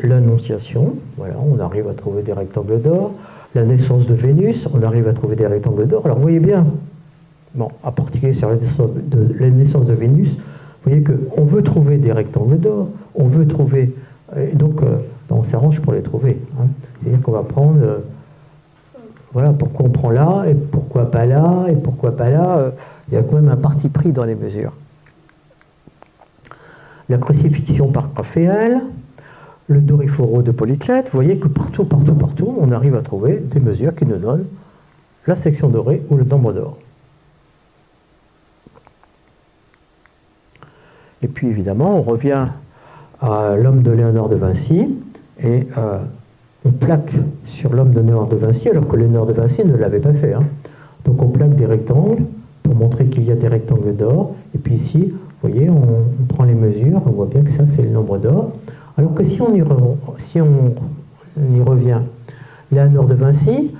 [SPEAKER 2] l'Annonciation, voilà, on arrive à trouver des rectangles d'or. La naissance de Vénus, on arrive à trouver des rectangles d'or. Alors vous voyez bien, bon, à particulier sur la naissance de Vénus, vous voyez qu'on veut trouver des rectangles d'or, on veut trouver, et donc on s'arrange pour les trouver. Hein. C'est-à-dire qu'on va prendre, voilà, pourquoi on prend là, et pourquoi pas là, et pourquoi pas là. Il y a quand même un parti pris dans les mesures. La crucifixion par Raphaël, le Doriforo de Polyclète, vous voyez que partout, on arrive à trouver des mesures qui nous donnent la section dorée ou le nombre d'or. Et puis évidemment, on revient à l'homme de Léonard de Vinci, et on plaque sur l'homme de Léonard de Vinci, alors que Léonard de Vinci ne l'avait pas fait. Hein. Donc on plaque des rectangles pour montrer qu'il y a des rectangles d'or, et puis ici, vous voyez, on prend les mesures, on voit bien que ça, c'est le nombre d'or. Alors que si on y revient, Léonard de Vinci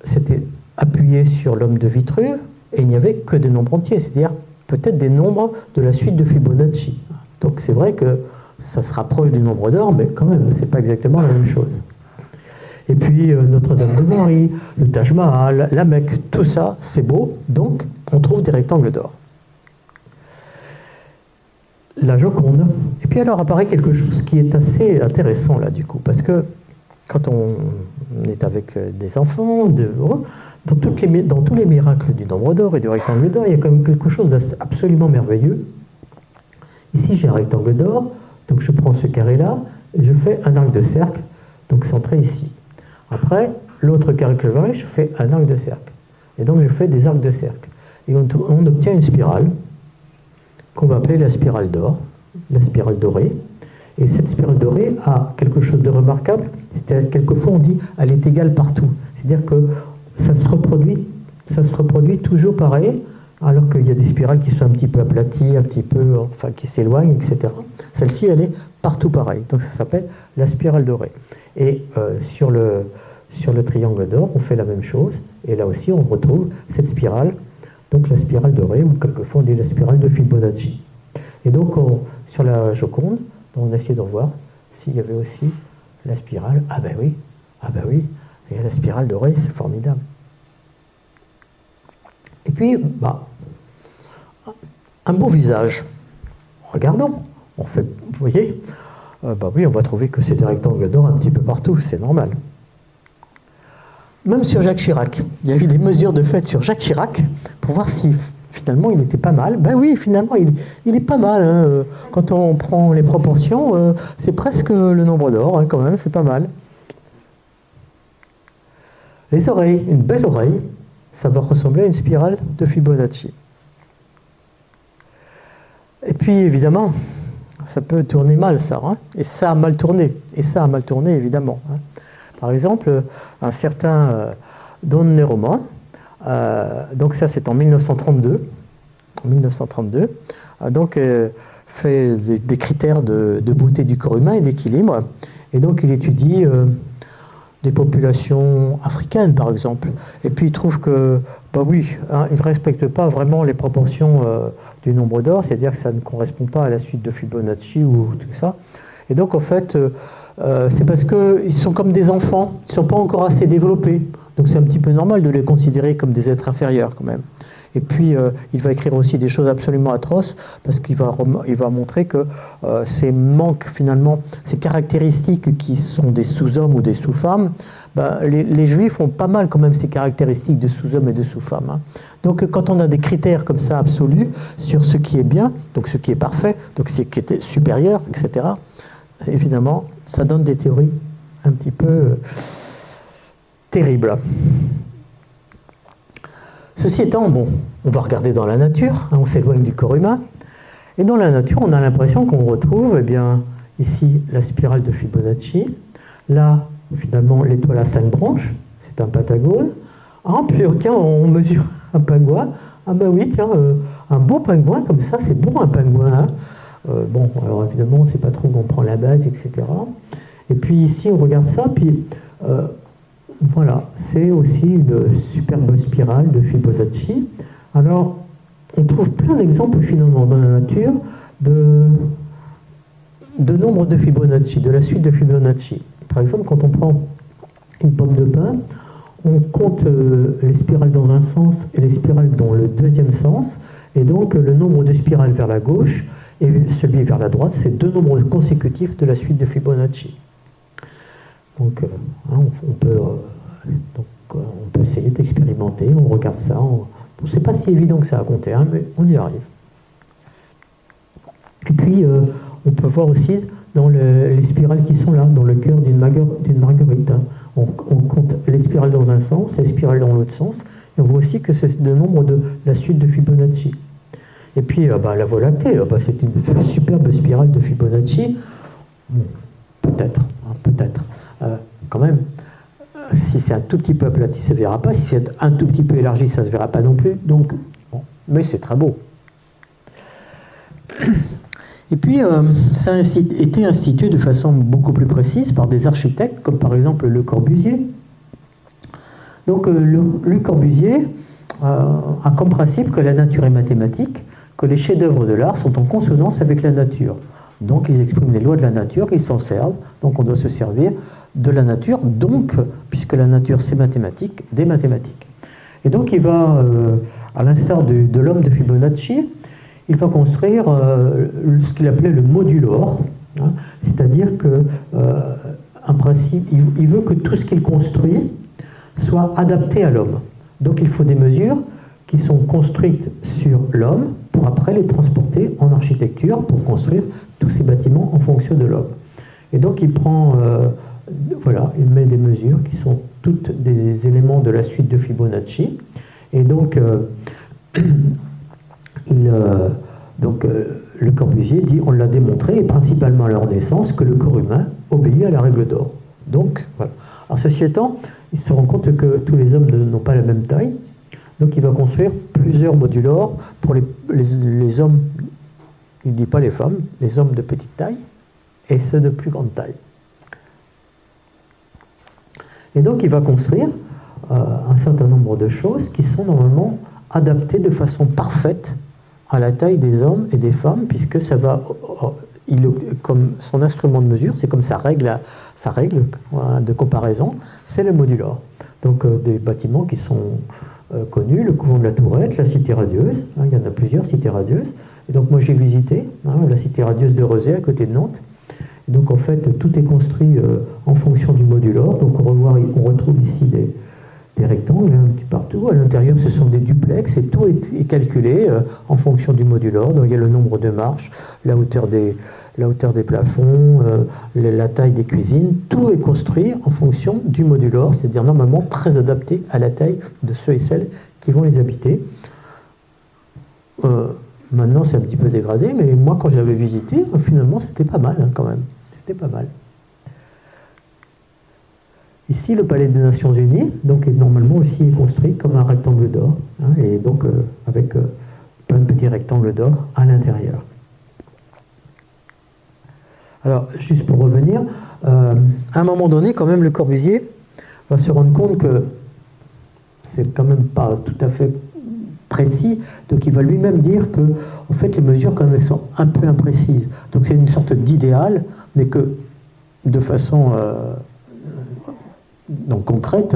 [SPEAKER 2] s'était appuyé sur l'homme de Vitruve, et il n'y avait que des nombres entiers, c'est-à-dire peut-être des nombres de la suite de Fibonacci. Donc c'est vrai que ça se rapproche du nombre d'or, mais quand même, c'est pas exactement la même chose. Et puis Notre-Dame de Paris, le Taj Mahal, la Mecque, tout ça, c'est beau, donc on trouve des rectangles d'or. La Joconde. Et puis alors apparaît quelque chose qui est assez intéressant là du coup, parce que quand on est avec des enfants, dans tous les miracles du nombre d'or et du rectangle d'or, il y a quand même quelque chose d'absolument merveilleux. Ici j'ai un rectangle d'or, donc je prends ce carré là, et je fais un arc de cercle, donc centré ici. Après, l'autre carré que je varie, je fais un arc de cercle. Et donc je fais des arcs de cercle. Et on obtient une spirale qu'on va appeler la spirale d'or, la spirale dorée. Et cette spirale dorée a quelque chose de remarquable, c'est-à-dire quelquefois on dit elle est égale partout. C'est-à-dire que ça se reproduit toujours pareil, alors qu'il y a des spirales qui sont un petit peu aplaties, un petit peu, enfin qui s'éloignent, etc. Celle-ci, elle est partout pareil. Donc ça s'appelle la spirale dorée. Et sur le triangle d'or, on fait la même chose. Et là aussi, on retrouve cette spirale, donc la spirale dorée, ou quelquefois on dit la spirale de Fibonacci. Et donc, sur la Joconde, on a essayé de voir s'il y avait aussi la spirale. Ah ben oui, il y a la spirale dorée, c'est formidable. Et puis, un beau visage. Regardons. On fait, vous voyez, oui, on va trouver que c'est des rectangles d'or un petit peu partout, c'est normal. Même sur Jacques Chirac, il y a eu des mesures de fait sur Jacques Chirac pour voir si finalement il était pas mal. Ben oui, finalement il est pas mal. Hein. Quand on prend les proportions, c'est presque le nombre d'or, hein, quand même, c'est pas mal. Les oreilles, une belle oreille, ça va ressembler à une spirale de Fibonacci. Et puis évidemment, ça peut tourner mal, ça. Hein, et ça a mal tourné. Et ça a mal tourné, évidemment. Hein. Par exemple, un certain Don Neroma, donc ça c'est en 1932, donc fait des critères de beauté du corps humain et d'équilibre, et donc il étudie des populations africaines par exemple, et puis il trouve que, il ne respecte pas vraiment les proportions du nombre d'or, c'est-à-dire que ça ne correspond pas à la suite de Fibonacci ou tout ça, et donc en fait c'est parce qu'ils sont comme des enfants, ils ne sont pas encore assez développés. Donc c'est un petit peu normal de les considérer comme des êtres inférieurs quand même. Et puis il va écrire aussi des choses absolument atroces parce qu'il va montrer que ces manques finalement, ces caractéristiques qui sont des sous-hommes ou des sous-femmes, les juifs ont pas mal quand même ces caractéristiques de sous-hommes et de sous-femmes. Hein. Donc quand on a des critères comme ça absolus sur ce qui est bien, donc ce qui est parfait, donc ce qui est supérieur, etc., évidemment, ça donne des théories un petit peu terribles. Ceci étant, on va regarder dans la nature, hein, on s'éloigne du corps humain, et dans la nature, on a l'impression qu'on retrouve, ici, la spirale de Fibonacci, là, finalement, l'étoile à 5 branches, c'est un pentagone. Ah, puis tiens, on mesure un pingouin. Ah oui, tiens, un beau pingouin, comme ça, c'est bon un pingouin, hein. Alors évidemment, on ne sait pas trop où on prend la base, etc. Et puis ici, on regarde ça, puis voilà, c'est aussi une superbe spirale de Fibonacci. Alors, on trouve plein d'exemples finalement dans la nature de nombres de Fibonacci, de la suite de Fibonacci. Par exemple, quand on prend une pomme de pin, on compte les spirales dans un sens et les spirales dans le deuxième sens, et donc le nombre de spirales vers la gauche et celui vers la droite, c'est deux nombres consécutifs de la suite de Fibonacci. Donc, on peut essayer d'expérimenter, on regarde ça, c'est pas si évident que ça à compter, hein, mais on y arrive. Et puis, on peut voir aussi dans les spirales qui sont là, dans le cœur d'une marguerite. Hein. On compte les spirales dans un sens, les spirales dans l'autre sens, et on voit aussi que c'est le nombre de la suite de Fibonacci. Et puis, la Voie lactée, c'est une superbe spirale de Fibonacci. Peut-être. Quand même, si c'est un tout petit peu aplati, ça ne se verra pas. Si c'est un tout petit peu élargi, ça ne se verra pas non plus. Donc, mais c'est très beau. Et puis, ça a été institué de façon beaucoup plus précise par des architectes, comme par exemple Le Corbusier. Donc, Le Corbusier a comme principe que la nature est mathématique, que les chefs-d'œuvre de l'art sont en consonance avec la nature. Donc, ils expriment les lois de la nature, ils s'en servent, donc on doit se servir de la nature, donc, puisque la nature c'est mathématique, des mathématiques. Et donc, il va, à l'instar de l'homme de Fibonacci, il va construire ce qu'il appelait le modulor, hein, c'est-à-dire que, en principe, il veut que tout ce qu'il construit soit adapté à l'homme. Donc, il faut des mesures qui sont construites sur l'homme pour après les transporter en architecture pour construire tous ces bâtiments en fonction de l'homme. Et donc il prend voilà, il met des mesures qui sont toutes des éléments de la suite de Fibonacci. Et donc, Le Corbusier dit, on l'a démontré, et principalement à leur naissance, que le corps humain obéit à la règle d'or. Donc, voilà. Alors, ceci étant, il se rend compte que tous les hommes n'ont pas la même taille. Donc, il va construire plusieurs modulors pour les hommes, il ne dit pas les femmes, les hommes de petite taille et ceux de plus grande taille. Et donc, il va construire un certain nombre de choses qui sont normalement adaptées de façon parfaite à la taille des hommes et des femmes, puisque ça va, comme son instrument de mesure, c'est comme sa règle voilà, de comparaison, c'est le modulor. Donc des bâtiments qui sont connus, le couvent de la Tourette, la cité radieuse, hein, il y en a plusieurs cités radieuses, et donc moi j'ai visité la cité radieuse de Rezé à côté de Nantes. Et donc en fait tout est construit en fonction du modulor, donc on retrouve ici des rectangles un petit partout. À l'intérieur, ce sont des duplex et tout est calculé en fonction du modulor. Donc il y a le nombre de marches, la hauteur des plafonds, la taille des cuisines. Tout est construit en fonction du modulor, c'est-à-dire normalement très adapté à la taille de ceux et celles qui vont les habiter. Maintenant, c'est un petit peu dégradé, mais moi, quand je l'avais visité, finalement, c'était pas mal quand même. C'était pas mal. Ici, le palais des Nations Unies, donc, est normalement aussi construit comme un rectangle d'or, hein, et donc avec plein de petits rectangles d'or à l'intérieur. Alors, juste pour revenir, à un moment donné, quand même, Le Corbusier va se rendre compte que c'est quand même pas tout à fait précis, donc il va lui-même dire que, en fait, les mesures, quand même, elles sont un peu imprécises. Donc, c'est une sorte d'idéal, mais que, de façon donc concrète,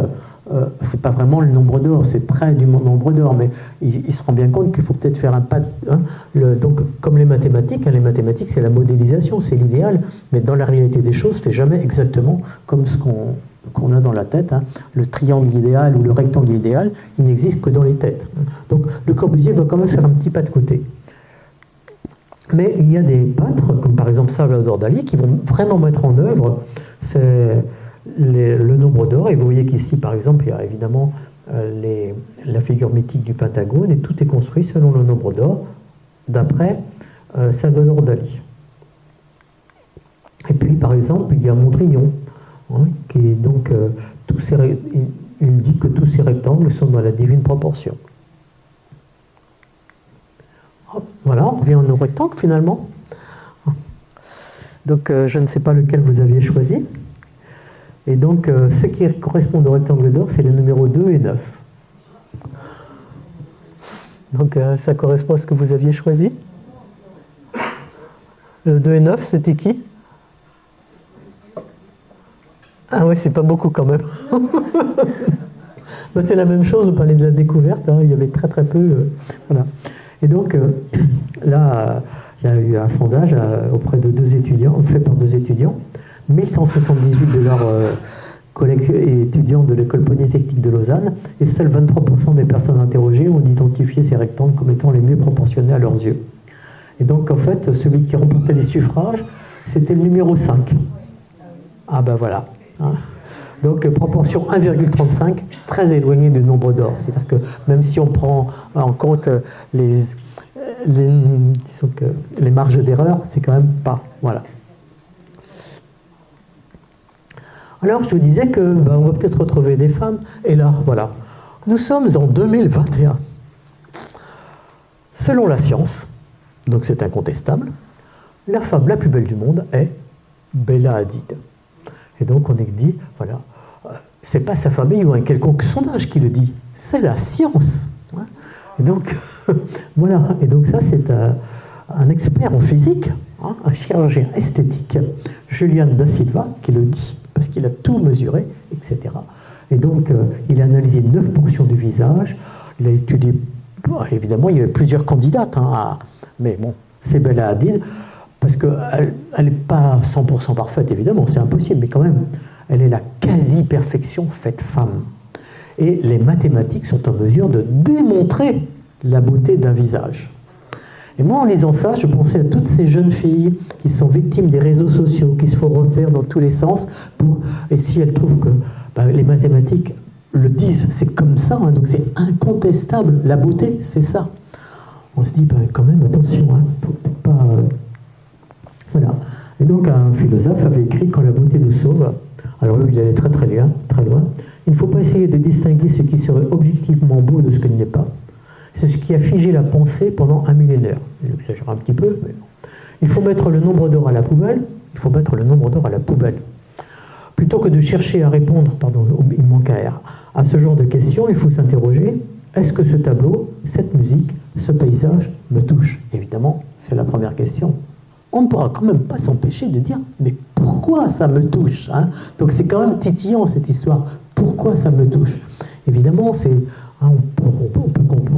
[SPEAKER 2] c'est pas vraiment le nombre d'or, c'est près du nombre d'or, mais il se rend bien compte qu'il faut peut-être faire un pas. Donc, comme les mathématiques c'est la modélisation, c'est l'idéal, mais dans la réalité des choses, c'est jamais exactement comme ce qu'on a dans la tête. Le triangle idéal ou le rectangle idéal, il n'existe que dans les têtes. Donc, Le Corbusier va quand même faire un petit pas de côté. Mais il y a des peintres, comme par exemple Salvador Dali, qui vont vraiment mettre en œuvre le nombre d'or. Et vous voyez qu'ici, par exemple, il y a évidemment la figure mythique du Pentagone, et tout est construit selon le nombre d'or, d'après Salvador Dali. Et puis, par exemple, il y a Mondrian, qui est donc, il dit que tous ces rectangles sont dans la divine proportion. Voilà, on revient au rectangle finalement. Donc je ne sais pas lequel vous aviez choisi. Et donc ceux qui correspondent au rectangle d'or, c'est les numéros 2 et 9. Donc ça correspond à ce que vous aviez choisi. Le 2 et 9, c'était qui? Ah oui, c'est pas beaucoup quand même. Ben, c'est la même chose au palais de la découverte, il y avait très très peu. Voilà. Et donc, là, il y a eu un sondage auprès de deux étudiants, fait par deux étudiants, 1178 de leurs collègues et étudiants de l'école polytechnique de Lausanne, et seuls 23% des personnes interrogées ont identifié ces rectangles comme étant les mieux proportionnés à leurs yeux. Et donc, en fait, celui qui remportait les suffrages, c'était le numéro 5. Ah ben voilà. Donc, proportion 1,35, très éloignée du nombre d'or. C'est-à-dire que même si on prend en compte disons que les marges d'erreur, c'est quand même pas. Voilà. Alors, je vous disais que on va peut-être retrouver des femmes. Et là, voilà. Nous sommes en 2021. Selon la science, donc c'est incontestable, la femme la plus belle du monde est Bella Hadid. Et donc, on est dit, voilà. C'est pas sa famille ou un quelconque sondage qui le dit, c'est la science. Et donc, voilà. Et donc ça, c'est un expert en physique, un chirurgien esthétique, Julian Da Silva, qui le dit, parce qu'il a tout mesuré, etc. Et donc, il a analysé 9 portions du visage, il a étudié, évidemment, il y avait plusieurs candidates, mais bon, c'est Bella Hadid, parce qu'elle n'est pas 100% parfaite, évidemment, c'est impossible, mais quand même, elle est la quasi-perfection faite femme. Et les mathématiques sont en mesure de démontrer la beauté d'un visage. Et moi, en lisant ça, je pensais à toutes ces jeunes filles qui sont victimes des réseaux sociaux, qui se font refaire dans tous les sens, et si elles trouvent que les mathématiques le disent, c'est comme ça, hein, donc c'est incontestable, la beauté, c'est ça. On se dit, quand même, attention, hein, faut peut-être pas... Voilà. Et donc, un philosophe avait écrit « Quand la beauté nous sauve », alors lui, il allait très très loin, très loin. Il ne faut pas essayer de distinguer ce qui serait objectivement beau de ce qui n'est pas. C'est ce qui a figé la pensée pendant un millénaire. Il exagère un petit peu, mais bon. Il faut mettre le nombre d'or à la poubelle. Il faut mettre le nombre d'or à la poubelle. Plutôt que de chercher à répondre, pardon, il manque un R, à ce genre de questions, il faut s'interroger, est-ce que ce tableau, cette musique, ce paysage me touche? Évidemment, c'est la première question. On ne pourra quand même pas s'empêcher de dire « mais pourquoi ça me touche hein ?» Donc c'est quand même titillant cette histoire. Pourquoi ça me touche? Évidemment, on peut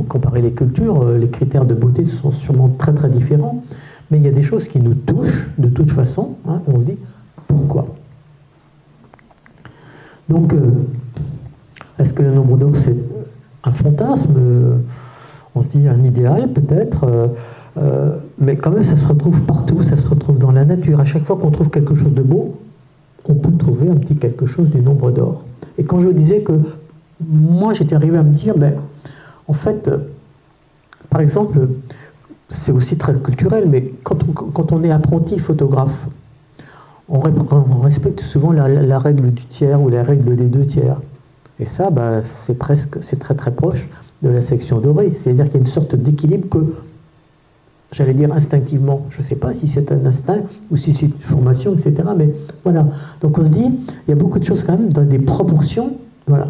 [SPEAKER 2] comparer les cultures, les critères de beauté sont sûrement très très différents, mais il y a des choses qui nous touchent de toute façon, hein, et on se dit « pourquoi ?» Donc, est-ce que le nombre d'or c'est un fantasme? On se dit un idéal peut-être, mais quand même ça se retrouve partout, ça se retrouve dans la nature. À chaque fois qu'on trouve quelque chose de beau, on peut trouver un petit quelque chose du nombre d'or. Et quand je disais que moi j'étais arrivé à me dire, en fait, par exemple, c'est aussi très culturel, mais quand on est apprenti photographe, on respecte souvent la règle du tiers ou la règle des 2 tiers. Et ça, c'est très très proche de la section dorée. C'est-à-dire qu'il y a une sorte d'équilibre que, j'allais dire instinctivement, je ne sais pas si c'est un instinct ou si c'est une formation, etc. Mais voilà. Donc on se dit, il y a beaucoup de choses quand même dans des proportions. Voilà.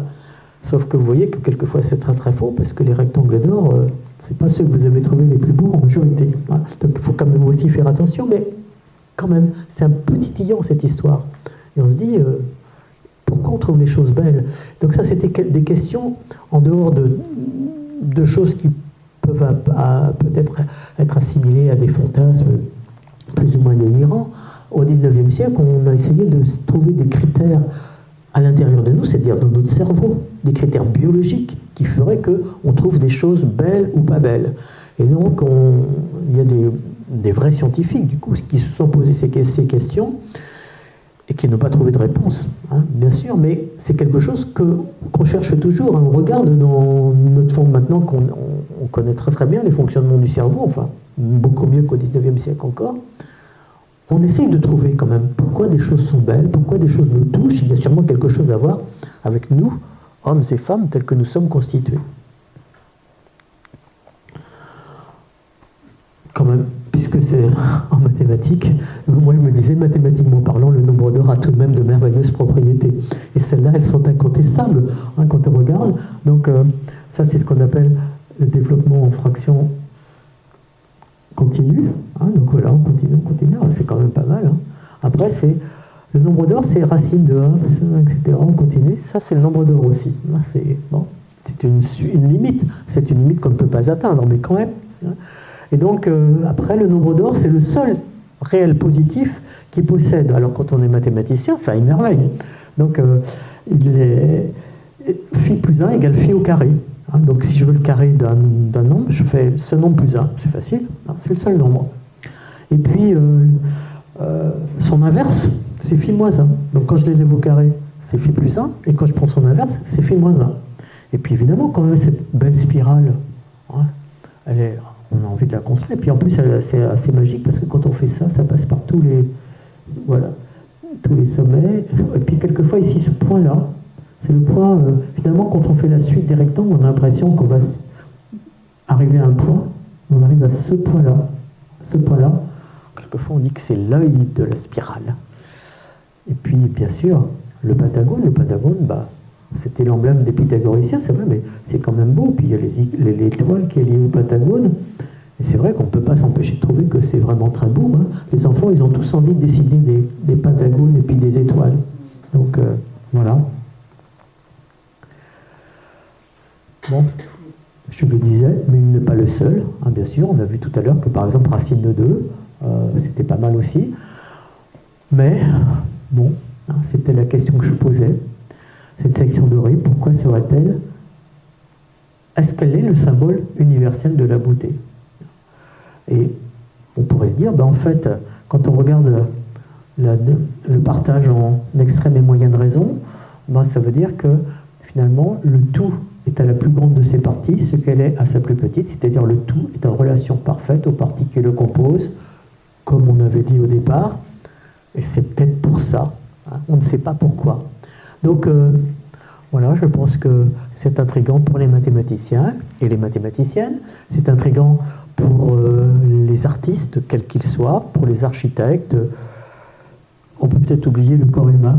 [SPEAKER 2] Sauf que vous voyez que quelquefois c'est très très faux, parce que les rectangles d'or, c'est pas ceux que vous avez trouvés les plus beaux en majorité. Voilà. Donc il faut quand même aussi faire attention, mais quand même, c'est un peu titillant cette histoire. Et on se dit, pourquoi on trouve les choses belles? Donc ça, c'était des questions en dehors de choses qui peuvent peut-être être assimilées à des fantasmes plus ou moins délirants. Au XIXe siècle, on a essayé de trouver des critères à l'intérieur de nous, c'est-à-dire dans notre cerveau, des critères biologiques qui feraient qu'on trouve des choses belles ou pas belles. Et donc, il y a des vrais scientifiques, du coup, qui se sont posés ces questions et qui n'ont pas trouvé de réponse, hein, bien sûr, mais c'est quelque chose qu'on cherche toujours. Hein. On regarde dans notre forme maintenant qu'on connaît très très bien les fonctionnements du cerveau, enfin, beaucoup mieux qu'au XIXe siècle encore. On essaye de trouver quand même pourquoi des choses sont belles, pourquoi des choses nous touchent. Il y a sûrement quelque chose à voir avec nous, hommes et femmes, tels que nous sommes constitués. Quand même, puisque c'est en mathématiques, moi je me disais, mathématiquement parlant, le nombre d'or a tout de même de merveilleuses propriétés. Et celles-là, elles sont incontestables hein, quand on regarde. Donc ça, c'est ce qu'on appelle le développement en fraction continue. Hein, donc voilà, on continue. C'est quand même pas mal. Hein. Après, le nombre d'or, c'est racine de 1, plus 1, etc. On continue. Ça, c'est le nombre d'or aussi. Hein, c'est une limite. C'est une limite qu'on ne peut pas atteindre, mais quand même. Hein. Et donc, après, le nombre d'or, c'est le seul réel positif qui possède. Alors, quand on est mathématicien, ça émerveille. Donc, phi plus 1 égale phi au carré. Hein, donc, si je veux le carré d'un nombre, je fais ce nombre plus 1. C'est facile, hein, c'est le seul nombre. Et puis, son inverse, c'est phi moins 1. Donc, quand je l'élève au carré, c'est phi plus 1. Et quand je prends son inverse, c'est phi moins 1. Et puis, évidemment, quand même, cette belle spirale, hein, on a envie de la construire. Et puis en plus, c'est assez magique parce que quand on fait ça, ça passe par tous les sommets. Et puis quelquefois, ici, ce point-là, c'est le point, finalement, quand on fait la suite des rectangles, on a l'impression qu'on va arriver à un point. On arrive à ce point-là. Ce point-là, quelquefois, on dit que c'est l'œil de la spirale. Et puis, bien sûr, le Pentagone, c'était l'emblème des pythagoriciens, c'est vrai, mais c'est quand même beau. Puis il y a l'étoile qui est liée au Pentagone. Et c'est vrai qu'on ne peut pas s'empêcher de trouver que c'est vraiment très beau. Hein. Les enfants, ils ont tous envie de dessiner des pentagones et puis des étoiles. Donc, voilà. Bon, je le disais, mais il n'est pas le seul. Hein, bien sûr, on a vu tout à l'heure que, par exemple, racine de 2, c'était pas mal aussi. Mais, bon, hein, c'était la question que je posais. Cette section dorée, pourquoi serait-elle? Est-ce qu'elle est le symbole universel de la beauté? Et on pourrait se dire, ben en fait, quand on regarde le partage en extrême et moyenne raison, ben ça veut dire que finalement, le tout est à la plus grande de ses parties, ce qu'elle est à sa plus petite, c'est-à-dire le tout est en relation parfaite aux parties qui le composent, comme on avait dit au départ, et c'est peut-être pour ça, hein, on ne sait pas pourquoi. Donc voilà, je pense que c'est intriguant pour les mathématiciens et les mathématiciennes, c'est intriguant pour les artistes, quels qu'ils soient, pour les architectes. On peut peut-être oublier le corps humain.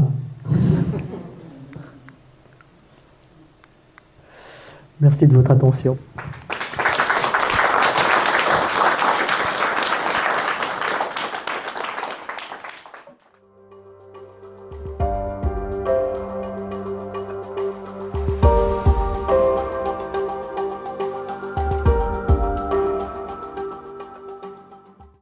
[SPEAKER 2] Merci de votre attention.